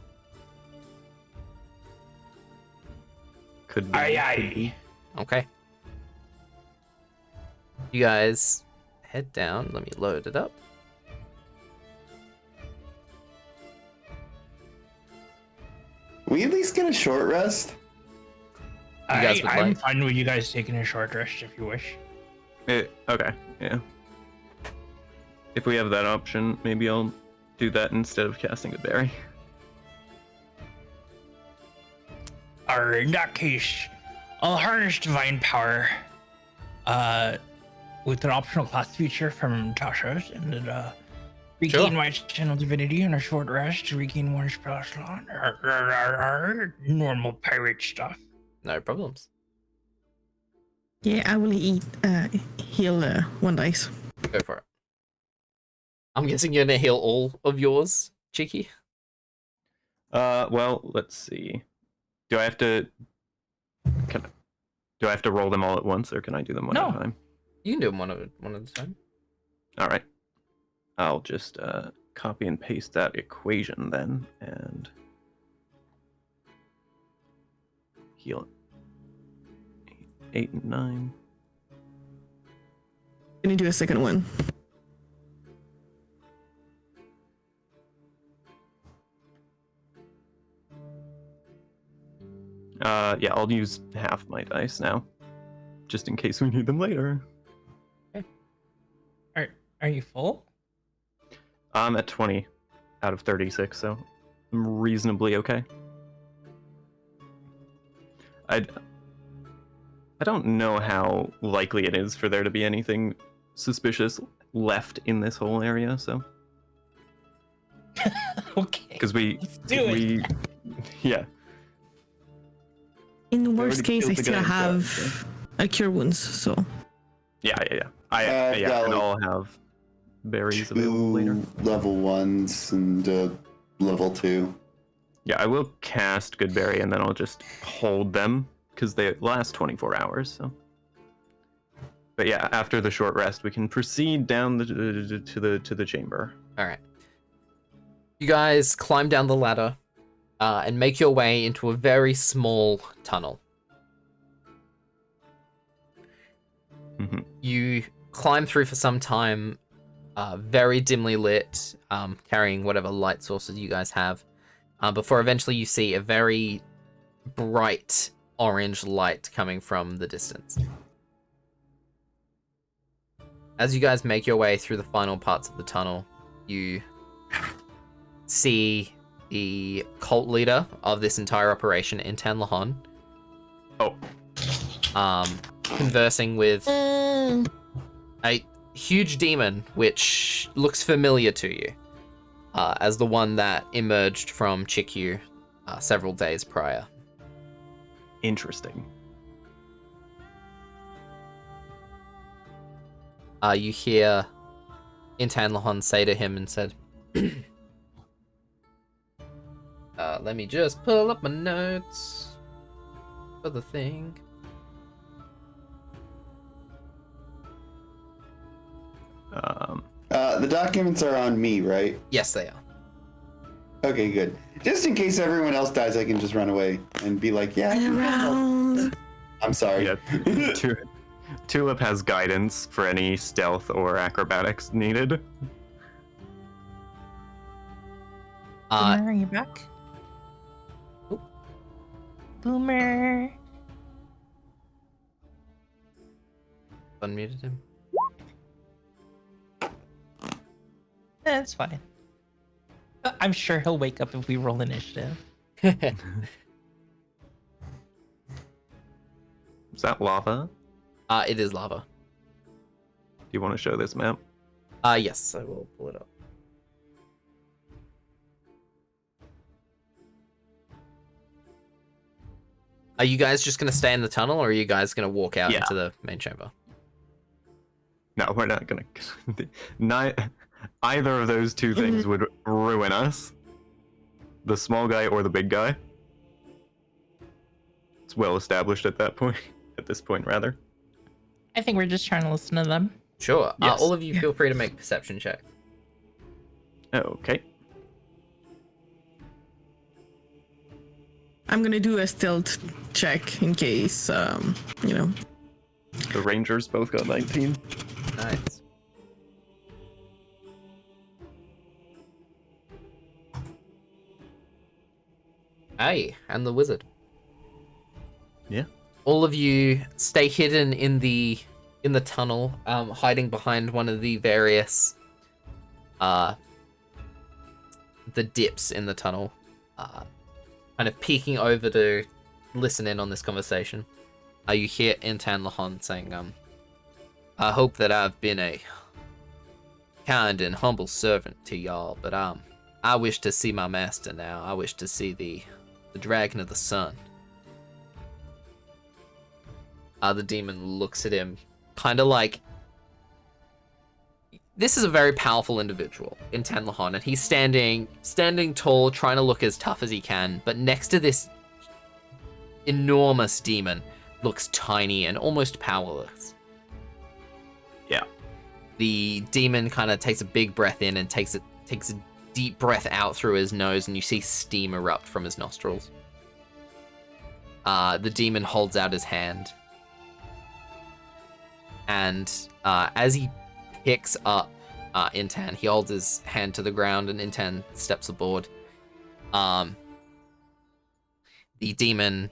Could be. Aye, could be. aye. Okay. You guys head down. Let me load it up. We at least get a short rest. You guys would I'm like? fine with you guys taking a short rest if you wish. Okay, yeah. If we have that option, maybe I'll do that instead of casting a berry. Or in that case, I'll harness divine power with an optional class feature from Tasha's, and then regain my channel divinity on a short rest, regain one spell slot. Normal pirate stuff. No problems. Yeah, I will heal 1 dice. Go for it. I'm guessing you're gonna heal all of yours, Cheeky? Well, let's see. Do I have to roll them all at once, or can I do them one at a No. time? You can do them one at a time. All right. I'll just copy and paste that equation then, and heal it. 8 and 9. Can you do a second one? Yeah, I'll use half my dice now, just in case we need them later. Are you full? I'm at 20 out of 36, so I'm reasonably okay. I don't know how likely it is for there to be anything suspicious left in this whole area, so Okay. because Let's do it. Yeah. In the worst already case, I killed the still guy have himself, a cure wounds, so Yeah. I've got, And like, I'll have berries available later. 2 level 1s and level 2. Yeah, I will cast Goodberry and then I'll just hold them because they last 24 hours. So, but yeah, after the short rest, we can proceed down to the chamber. All right. You guys climb down the ladder and make your way into a very small tunnel. Mhm. You climb through for some time, very dimly lit, carrying whatever light sources you guys have, before eventually you see a very bright orange light coming from the distance. As you guys make your way through the final parts of the tunnel, you see the cult leader of this entire operation, Intan Lahan, Oh, conversing with a huge demon which looks familiar to you, as the one that emerged from Chikyu several days prior. interesting. You hear Intan Lahan say to him and said, let me just pull up my notes for the thing. The documents are on me, right? Yes, they are. Okay, good. Just in case everyone else dies, I can just run away and be like, yeah. Around. I'm sorry. Yeah, Tulip has guidance for any stealth or acrobatics needed. Boomer, are you back? Oop. Boomer. Unmuted him. That's fine. I'm sure he'll wake up if we roll initiative. Is that lava? It is lava. Do you want to show this map? Yes, I will pull it up. Are you guys just gonna stay in the tunnel, or are you guys gonna walk out Yeah. into the main chamber? No, we're not gonna. Either of those two things would ruin us. The small guy or the big guy. It's well established at that point. At this point, rather. I think we're just trying to listen to them. Sure. Yes. All of you feel free to make perception check. Okay. I'm gonna do a stealth check in case, you know. The Rangers both got 19. Nice. Hey, and the wizard. Yeah. All of you stay hidden in the tunnel, hiding behind one of the various the dips in the tunnel, kind of peeking over to listen in on this conversation. You hear Intan Lahan saying, I hope that I've been a kind and humble servant to y'all, but I wish to see my master now. I wish to see the Dragon of the Sun. The demon looks at him, kind of like, this is a very powerful individual in Intan Lahan, and he's standing tall, trying to look as tough as he can, but next to this enormous demon looks tiny and almost powerless. Yeah. The demon kind of takes a big breath in and takes a deep breath out through his nose, and you see steam erupt from his nostrils. The demon holds out his hand, and as he picks up Intan, he holds his hand to the ground, and Intan steps aboard. The demon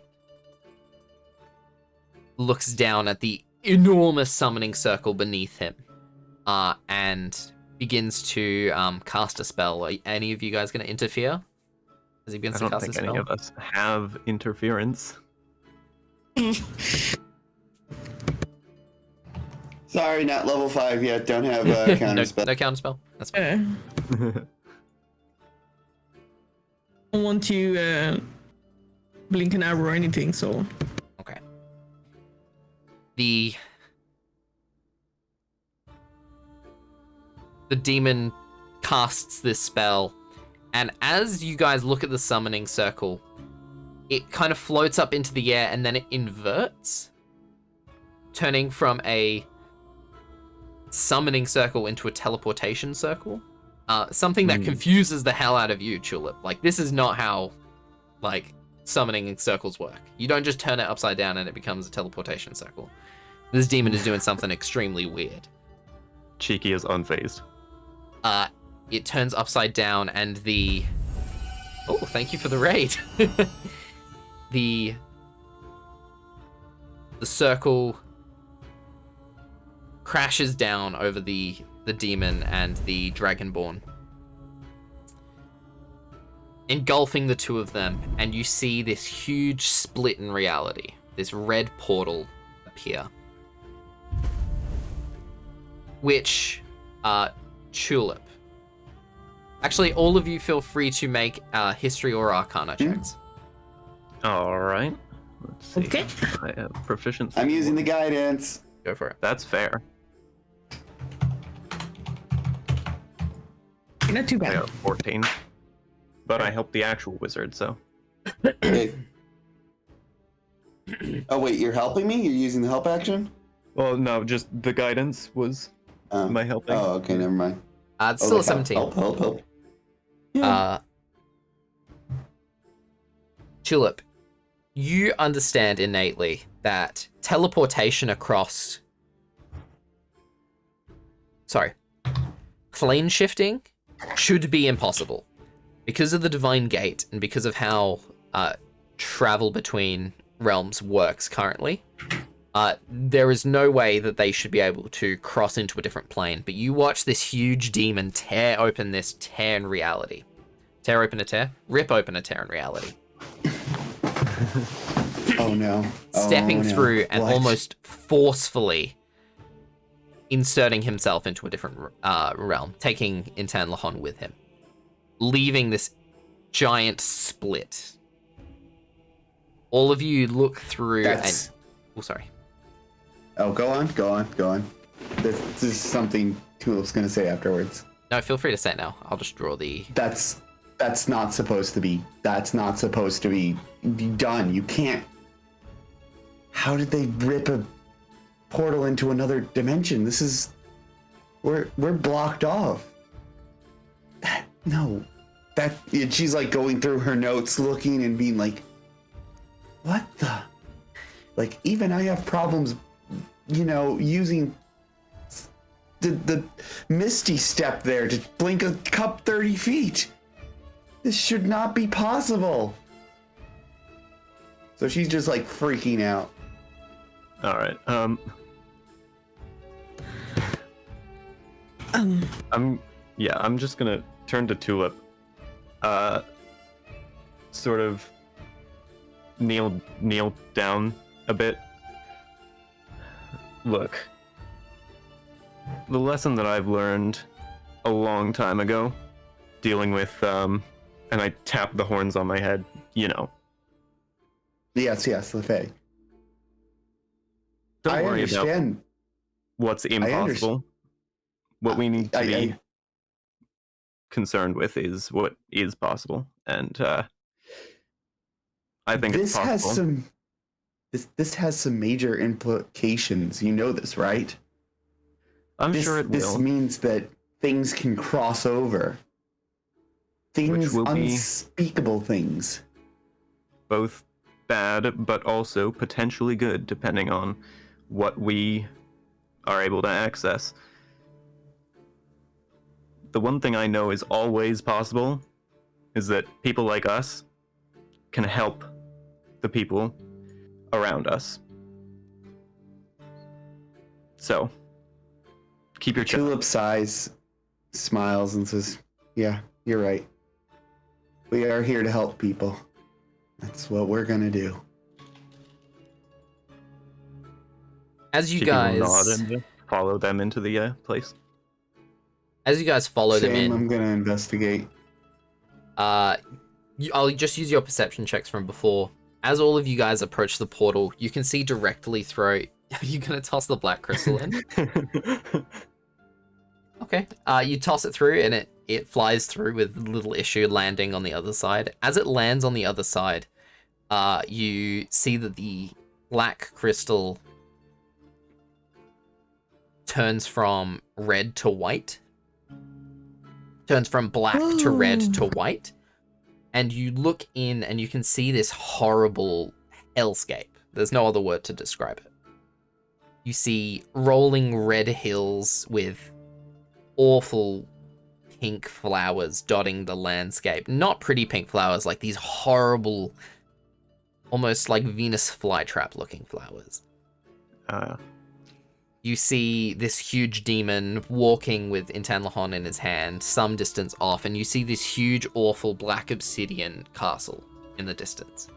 looks down at the enormous summoning circle beneath him, and begins to cast a spell. Are any of you guys going to interfere as he begins I to don't cast a think spell? any of us have interference. Sorry, not level 5 yet. Don't have counter spell. No counter spell. That's fine. Don't want to blink an arrow or anything, so. Okay. The demon casts this spell, and as you guys look at the summoning circle, it kind of floats up into the air and then it inverts, turning from a summoning circle into a teleportation circle. Something that confuses the hell out of you, Tulip. Like, this is not how like summoning circles work. You don't just turn it upside down and it becomes a teleportation circle. This demon is doing something extremely weird. Cheeky is unfazed. It turns upside down and oh, thank you for the raid. The circle crashes down over the demon and the dragonborn, engulfing the two of them, and you see this huge split in reality. This red portal appear, which Tulip. Actually, all of you feel free to make history or arcana checks. All right. Let's see. Okay. I have proficiency. I'm using the guidance. Go for it. That's fair. Not too I bad. got 14. But I helped the actual wizard, so. Okay. Oh wait, you're helping me? You're using the help action? Well, no, just the guidance was my helping. Oh, okay, never mind. It's still a like, 17. Help. Yeah. Tulip, you understand innately that teleportation across... plane shifting should be impossible. Because of the Divine Gate, and because of how travel between realms works currently, there is no way that they should be able to cross into a different plane. But you watch this huge demon tear open this tear in reality. Tear open a tear? Rip open a tear in reality. Oh no. Stepping through and What? almost forcefully inserting himself into a different realm, taking Intanlahon with him, leaving this giant split. All of you look through and... Oh, sorry. Oh, go on. This is something Tulip's gonna say afterwards. No, feel free to say it now. I'll just draw the... That's not supposed to be. That's not supposed to be done. You can't. How did they rip a portal into another dimension? This is. We're blocked off. No. She's like going through her notes, looking and being like, what the? Like, even I have problems, using the Misty step there to blink a cup 30 feet. This should not be possible. So she's just like freaking out. All right. I'm just gonna turn to Tulip. Sort of kneel down a bit. Look, the lesson that I've learned a long time ago, dealing with and I tap the horns on my head. Yes, the Fae. Don't I worry understand. about what's impossible. What we need to be concerned with is what is possible, and I think it's possible. This has some major implications. You know this, right? I'm sure it will. This means that things can cross over. Things, unspeakable things. Both bad, but also potentially good, depending on what we are able to access. The one thing I know is always possible is that people like us can help the people around us. So, keep your chin. Tulip sighs, smiles, and says, "Yeah, you're right. We are here to help people. That's what we're gonna do." As you Cheeky will guys nod and follow them into the place. As you guys follow them in, I'm gonna investigate. I'll just use your perception checks from before. As all of you guys approach the portal, you can see directly through. Are you gonna toss the black crystal in? Okay. You toss it through, and it flies through with little issue, landing on the other side. As it lands on the other side, you see that the black crystal turns from red to white. Turns from black to red to white. and you look in and you can see this horrible hellscape. There's no other word to describe it. You see rolling red hills with awful pink flowers dotting the landscape. Not pretty pink flowers, like these horrible, almost like Venus flytrap looking flowers. You see this huge demon walking with Intanlahon in his hand, some distance off, and you see this huge, awful black obsidian castle in the distance.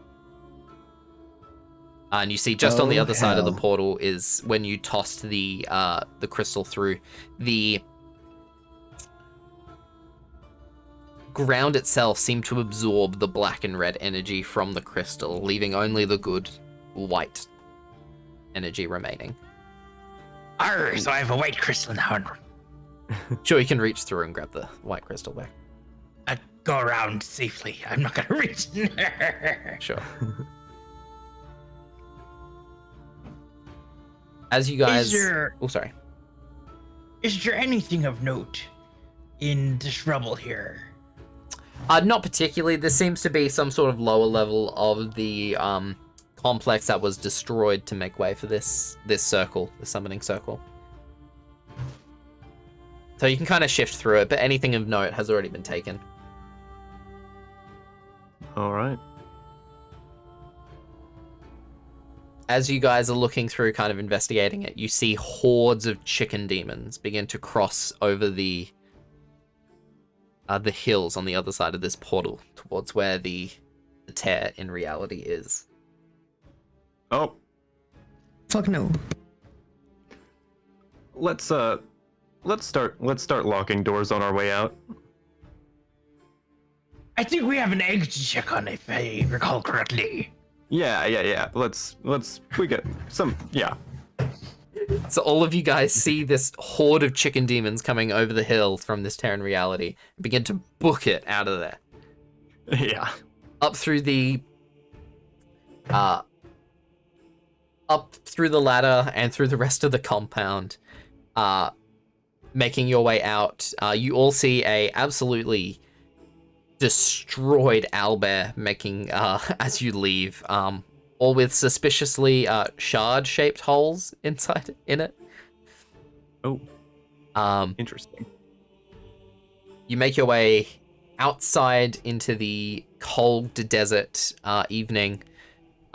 And you see just on the other side of the portal is when you tossed the crystal through, the ground itself seemed to absorb the black and red energy from the crystal, leaving only the good white energy remaining. Arr, so I have a white crystal now. Sure, you can reach through and grab the white crystal back. I go around safely. I'm not gonna reach in there. Sure. As you guys... Oh, sorry. Is there anything of note in this rubble here? Not particularly. There seems to be some sort of lower level of the complex that was destroyed to make way for this circle, the summoning circle. So you can kind of shift through it, but anything of note has already been taken. All right. As you guys are looking through, kind of investigating it, you see hordes of chicken demons begin to cross over the hills on the other side of this portal towards where the tear in reality is. Oh, Fuck no. let's start locking doors on our way out. I think we have an egg to check on, if I recall correctly. Yeah. We get some. Yeah. So all of you guys see this horde of chicken demons coming over the hill from this tear in reality and begin to book it out of there. Yeah. Up through the ladder and through the rest of the compound, making your way out. You all see a absolutely destroyed owlbear making as you leave, all with suspiciously shard-shaped holes inside in it. Oh. Interesting. You make your way outside into the cold desert evening.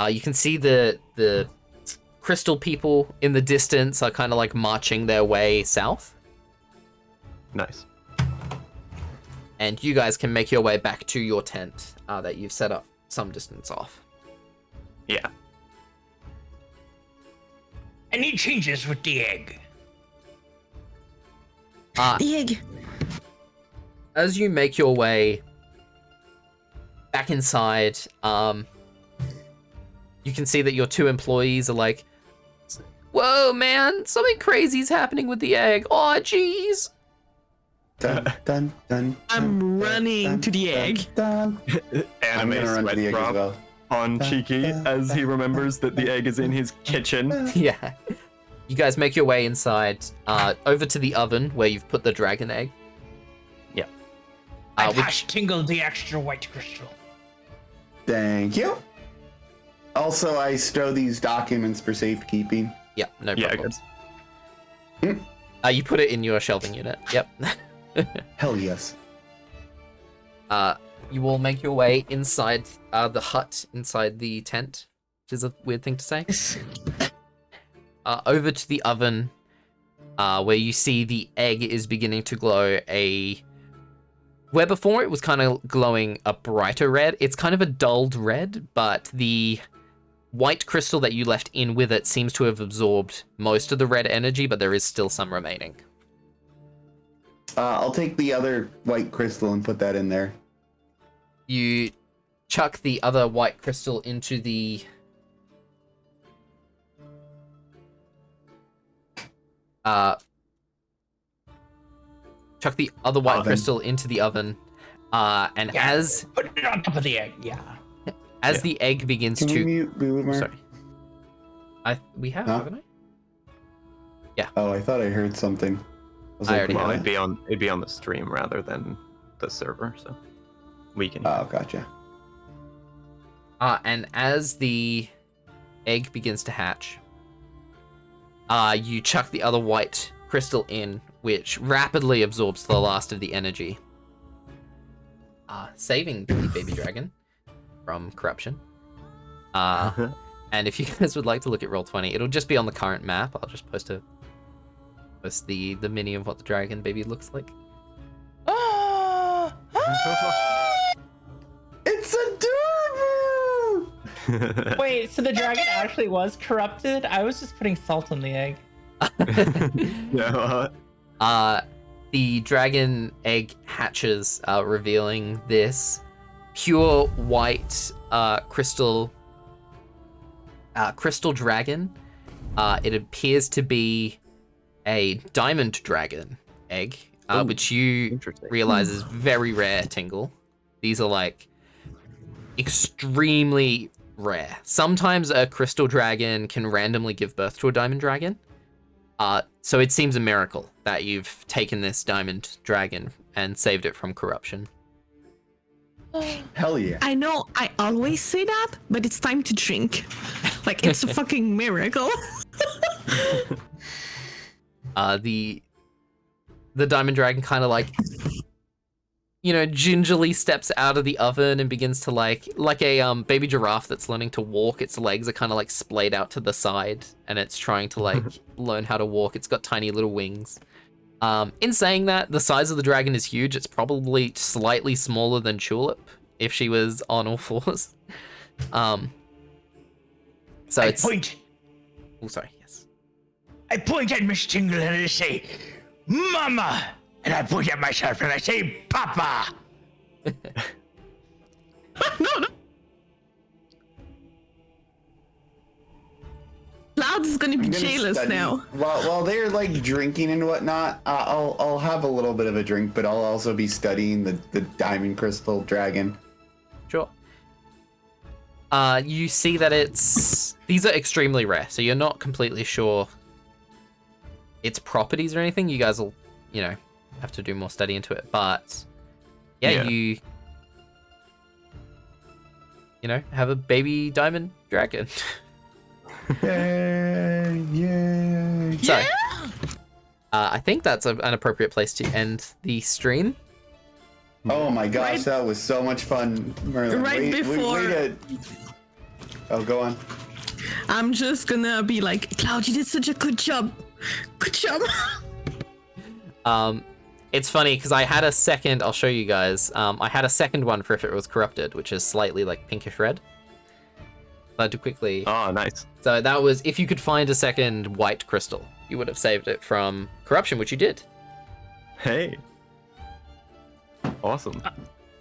You can see the crystal people in the distance are kind of like marching their way south. Nice. And you guys can make your way back to your tent that you've set up some distance off. Yeah. Any changes with the egg? The egg. As you make your way back inside, you can see that your two employees are like, "Whoa, man, something crazy's happening with the egg. Aw, jeez." Dun, dun, dun, I'm dun, running dun, to the dun, egg. dun. I'm Anime gonna run to sweat the egg as drop well. on Cheeky as he remembers that the egg is in his kitchen. Yeah. You guys make your way inside, over to the oven where you've put the dragon egg. Yeah. I've hash tingled the extra white crystal. Thank you. Also, I stow these documents for safekeeping. Yeah, no Yeah, problems. You put it in your shelving unit. Yep. Hell yes. You all make your way inside the hut, inside the tent, which is a weird thing to say. Over to the oven, where you see the egg is beginning to glow where before it was kind of glowing a brighter red. It's kind of a dulled red, but the white crystal that you left in with it seems to have absorbed most of the red energy, but there is still some remaining. I'll take the other white crystal and put that in there. You chuck the other white crystal into the crystal into the oven, and Yeah, as put it on top of the egg. Yeah. the egg begins Can we to mute Boomer? sorry, we have, Huh? haven't I? Oh, I thought I heard something. I already Well, have it'd be on the stream rather than the server. So. weaken. Oh, gotcha. And as the egg begins to hatch, you chuck the other white crystal in, which rapidly absorbs the last of the energy, saving the baby dragon from corruption. And if you guys would like to look at Roll20, it'll just be on the current map. I'll just post the mini of what the dragon baby looks like. It's adorable! Wait, so the dragon actually was corrupted? I was just putting salt on the egg. Yeah. The dragon egg hatches, revealing this pure white crystal dragon. It appears to be a diamond dragon egg, which you Interesting. realize is very rare, Tingle. These are like extremely rare. Sometimes a crystal dragon can randomly give birth to a diamond dragon. So it seems a miracle that you've taken this diamond dragon and saved it from corruption. Hell yeah. I know I always say that, but it's time to drink. Like, it's a fucking miracle. The diamond dragon kind of like, gingerly steps out of the oven and begins to like a baby giraffe that's learning to walk. Its legs are kind of like splayed out to the side, and it's trying to like learn how to walk. It's got tiny little wings. In saying that, the size of the dragon is huge. It's probably slightly smaller than Tulip if she was on all fours. So I it's. point. Oh, sorry. Yes. I point at Miss Tingle and I say, Mama! And I point at myself and I say, Papa! No. Cloud is gonna be I'm gonna jailous study- now. While they're like drinking and whatnot, I'll have a little bit of a drink, but I'll also be studying the diamond crystal dragon. Sure. You see that these are extremely rare, so you're not completely sure its properties or anything. You guys will, have to do more study into it. But yeah. you have a baby diamond dragon. Yay! So, I think that's an appropriate place to end the stream. Oh my gosh, Right- that was so much fun, Merlin. Right before- Oh, go on. I'm just gonna be like, Cloud, you did such a good job. Good job. It's funny because I had a second. I'll show you guys. I had a second one for if it was corrupted, which is slightly like pinkish red. But to quickly. Oh, nice. So that was if you could find a second white crystal, you would have saved it from corruption, which you did. Hey. Awesome.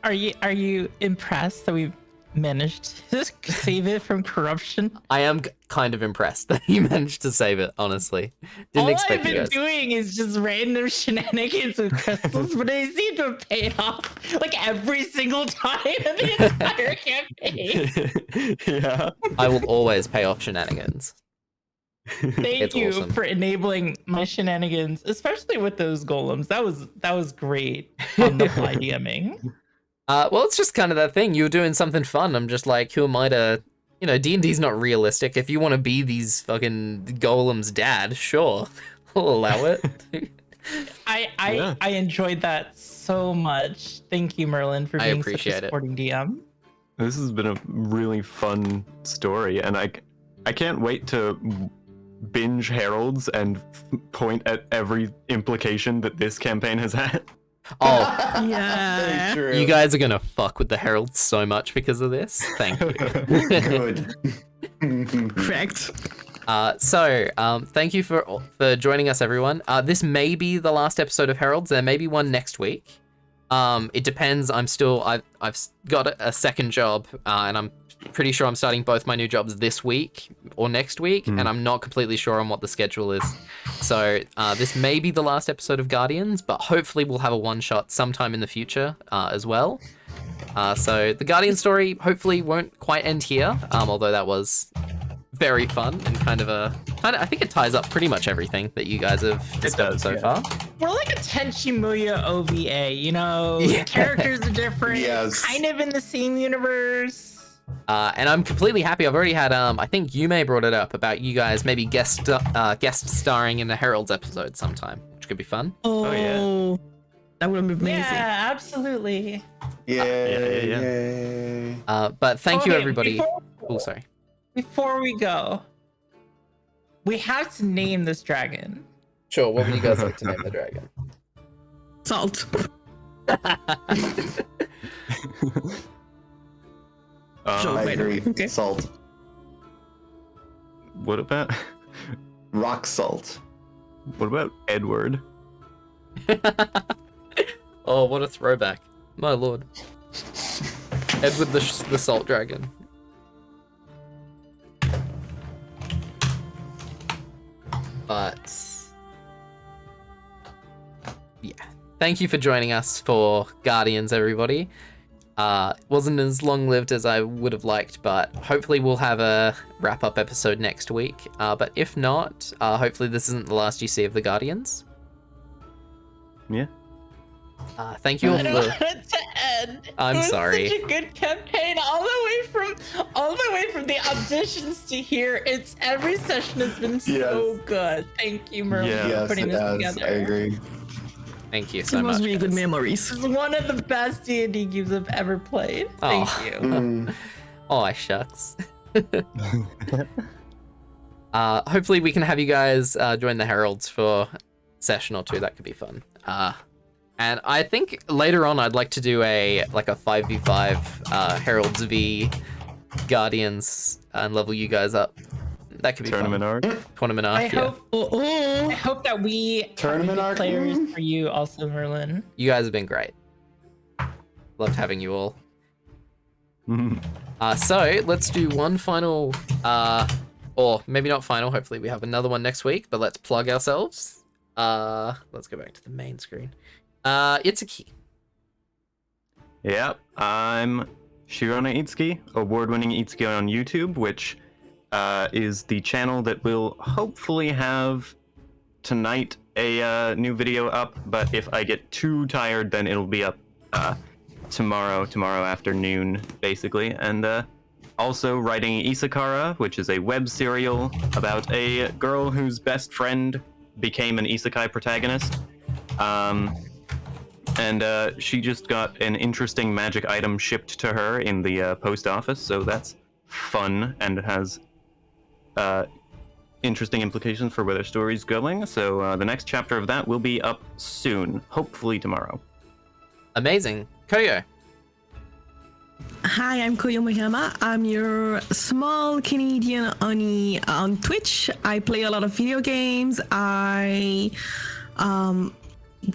Are you impressed that we managed to save it from corruption? I am kind of impressed that you managed to save it. Honestly, didn't All expect I've you been guys. doing is just random shenanigans with crystals, but they seem to have paid off like every single time in the entire campaign. Yeah. I will always pay off shenanigans. Thank It's you awesome. for enabling my shenanigans, especially with those golems. That was great on the fly DMing. Well, it's just kind of that thing. You were doing something fun. I'm just like, who am I to, D&D's not realistic. If you want to be these fucking golems' dad, sure, I'll allow it. I enjoyed that so much. Thank you, Merlin, for I being such appreciate a it. supporting DM. This has been a really fun story, and I can't wait to binge heralds and point at every implication that this campaign has had. Oh, Yeah. Very true. you guys are gonna fuck with the heralds so much because of this. Thank you. Good. Correct. Thank you for joining us, everyone. This may be the last episode of Heralds. There may be one next week. It depends. I've got a second job, and I'm pretty sure I'm starting both my new jobs this week or next week, and I'm not completely sure on what the schedule is. So this may be the last episode of Guardians, but hopefully we'll have a one-shot sometime in the future as well. So the Guardian story hopefully won't quite end here, although that was very fun and I think it ties up pretty much everything that you guys have discovered so far. We're like a Tenchi Muyo OVA, you know? Yeah. The characters are different, Yes. kind of in the same universe. And I'm completely happy. I've already had I think Yume brought it up about you guys maybe guest starring in the Herald's episode sometime, which could be fun. Oh, yeah. that would be amazing. Yeah, absolutely. Yay. But thank you Okay, everybody. before- Oh, sorry. Before we go, we have to name this dragon. Sure. What would you guys like to name the dragon? Salt. Sure. I Wait, agree. okay. Salt. What about Rock salt. Edward? Oh, what a throwback! My lord. Edward the Salt Dragon. But yeah, thank you for joining us for Guardians, everybody. Wasn't as long-lived as I would have liked, but hopefully we'll have a wrap-up episode next week. But if not, hopefully this isn't the last you see of the Guardians. Yeah. Thank you all I don't for. want it to end. I'm it was sorry. Such a good campaign, all the way from the auditions to here. It's every session has been so good. Thank you, Merlin, Yeah. for Yes, putting it this has. together. I agree. Thank you so It was much. really good guys. memories. This is one of the best D&D games I've ever played. Oh. Thank you. Mm. Oh, shucks. Hopefully we can have you guys join the Heralds for a session or two. That could be fun. And I think later on I'd like to do a 5v5 Heralds v Guardians and level you guys up. That could be Tournament fun. arc? Tournament arc. I Yeah. hope that we Tournament have arc? good players Mm. for you also, Merlin. You guys have been great. Loved having you all. So let's do one final, or maybe not final. Hopefully we have another one next week. But let's plug ourselves. Let's go back to the main screen. Itsuki. Yep, I'm Shirana Itsuki, award-winning Itsuki on YouTube, which is the channel that will hopefully have tonight a new video up, but if I get too tired, then it'll be up tomorrow afternoon, basically. And also writing Isakara, which is a web serial about a girl whose best friend became an isekai protagonist. And she just got an interesting magic item shipped to her in the post office, so that's fun and has interesting implications for where their story's going. So the next chapter of that will be up soon, hopefully tomorrow. Amazing. Koyo. Hi, I'm Koyo Moriyama. I'm your small Canadian Oni on Twitch. I play a lot of video games. I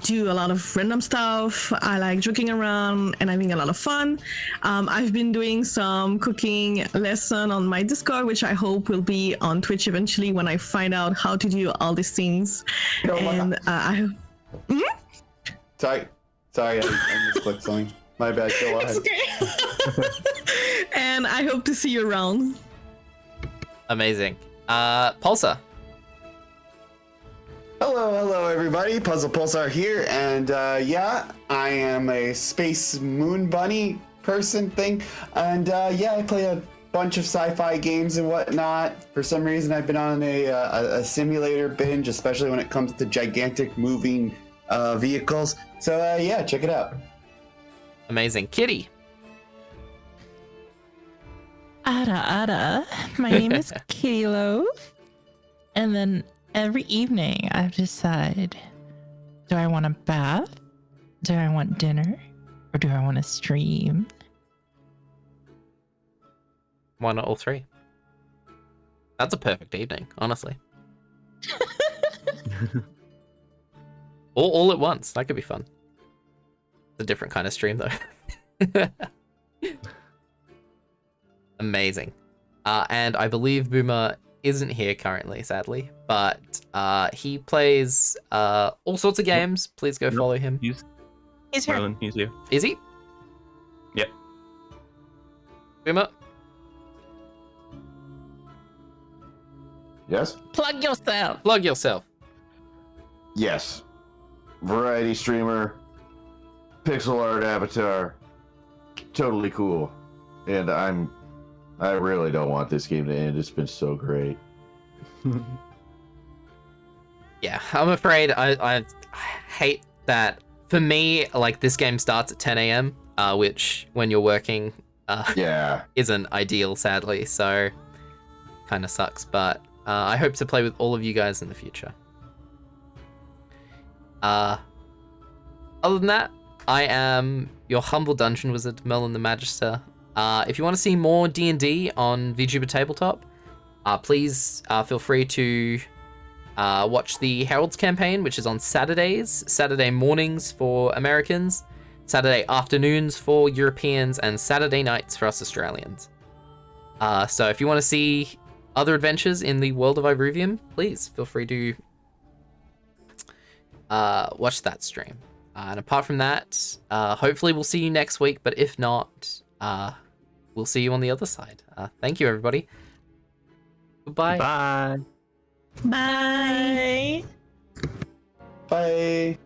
do a lot of random stuff. I like joking around and having a lot of fun. I've been doing some cooking lesson on my Discord, which I hope will be on Twitch eventually when I find out how to do all these things. And Sorry, I misclicked something. My bad. Go ahead. okay. And I hope to see you around. Amazing. Pulsar. Hello, everybody. Puzzle Pulsar here, and yeah, I am a space moon bunny person thing, and yeah, I play a bunch of sci-fi games and whatnot. For some reason, I've been on a simulator binge, especially when it comes to gigantic moving vehicles. So yeah, check it out. Amazing. Kitty. Ada. My name is Kitty Loaf. And then every evening I decide, do I want a bath? Do I want dinner? Or do I want to stream? Why not all three? That's a perfect evening, honestly. all at once. That could be fun. It's a different kind of stream, though. Amazing. And I believe Boomer isn't here currently, sadly, but he plays all sorts of games. Please go follow him. He's He's Merlin, he's here. Is he? Yep. Boomer? Yes? Plug yourself. Plug yourself. Yes. variety streamer, pixel art avatar, totally cool. And I really don't want this game to end. It's been so great. Yeah, I'm afraid I hate that. For me, like, this game starts at 10 a.m., which, when you're working, Yeah. isn't ideal, sadly, so kind of sucks, but I hope to play with all of you guys in the future. Other than that, I am your humble dungeon wizard, Merlin the Magister. If you want to see more D&D on VTuber Tabletop, please feel free to watch the Herald's campaign, which is on Saturdays, Saturday mornings for Americans, Saturday afternoons for Europeans, and Saturday nights for us Australians. So if you want to see other adventures in the world of Iruvium, please feel free to watch that stream. And apart from that, hopefully we'll see you next week, but if not, we'll see you on the other side. Thank you, everybody. Goodbye. Bye. Bye. Bye.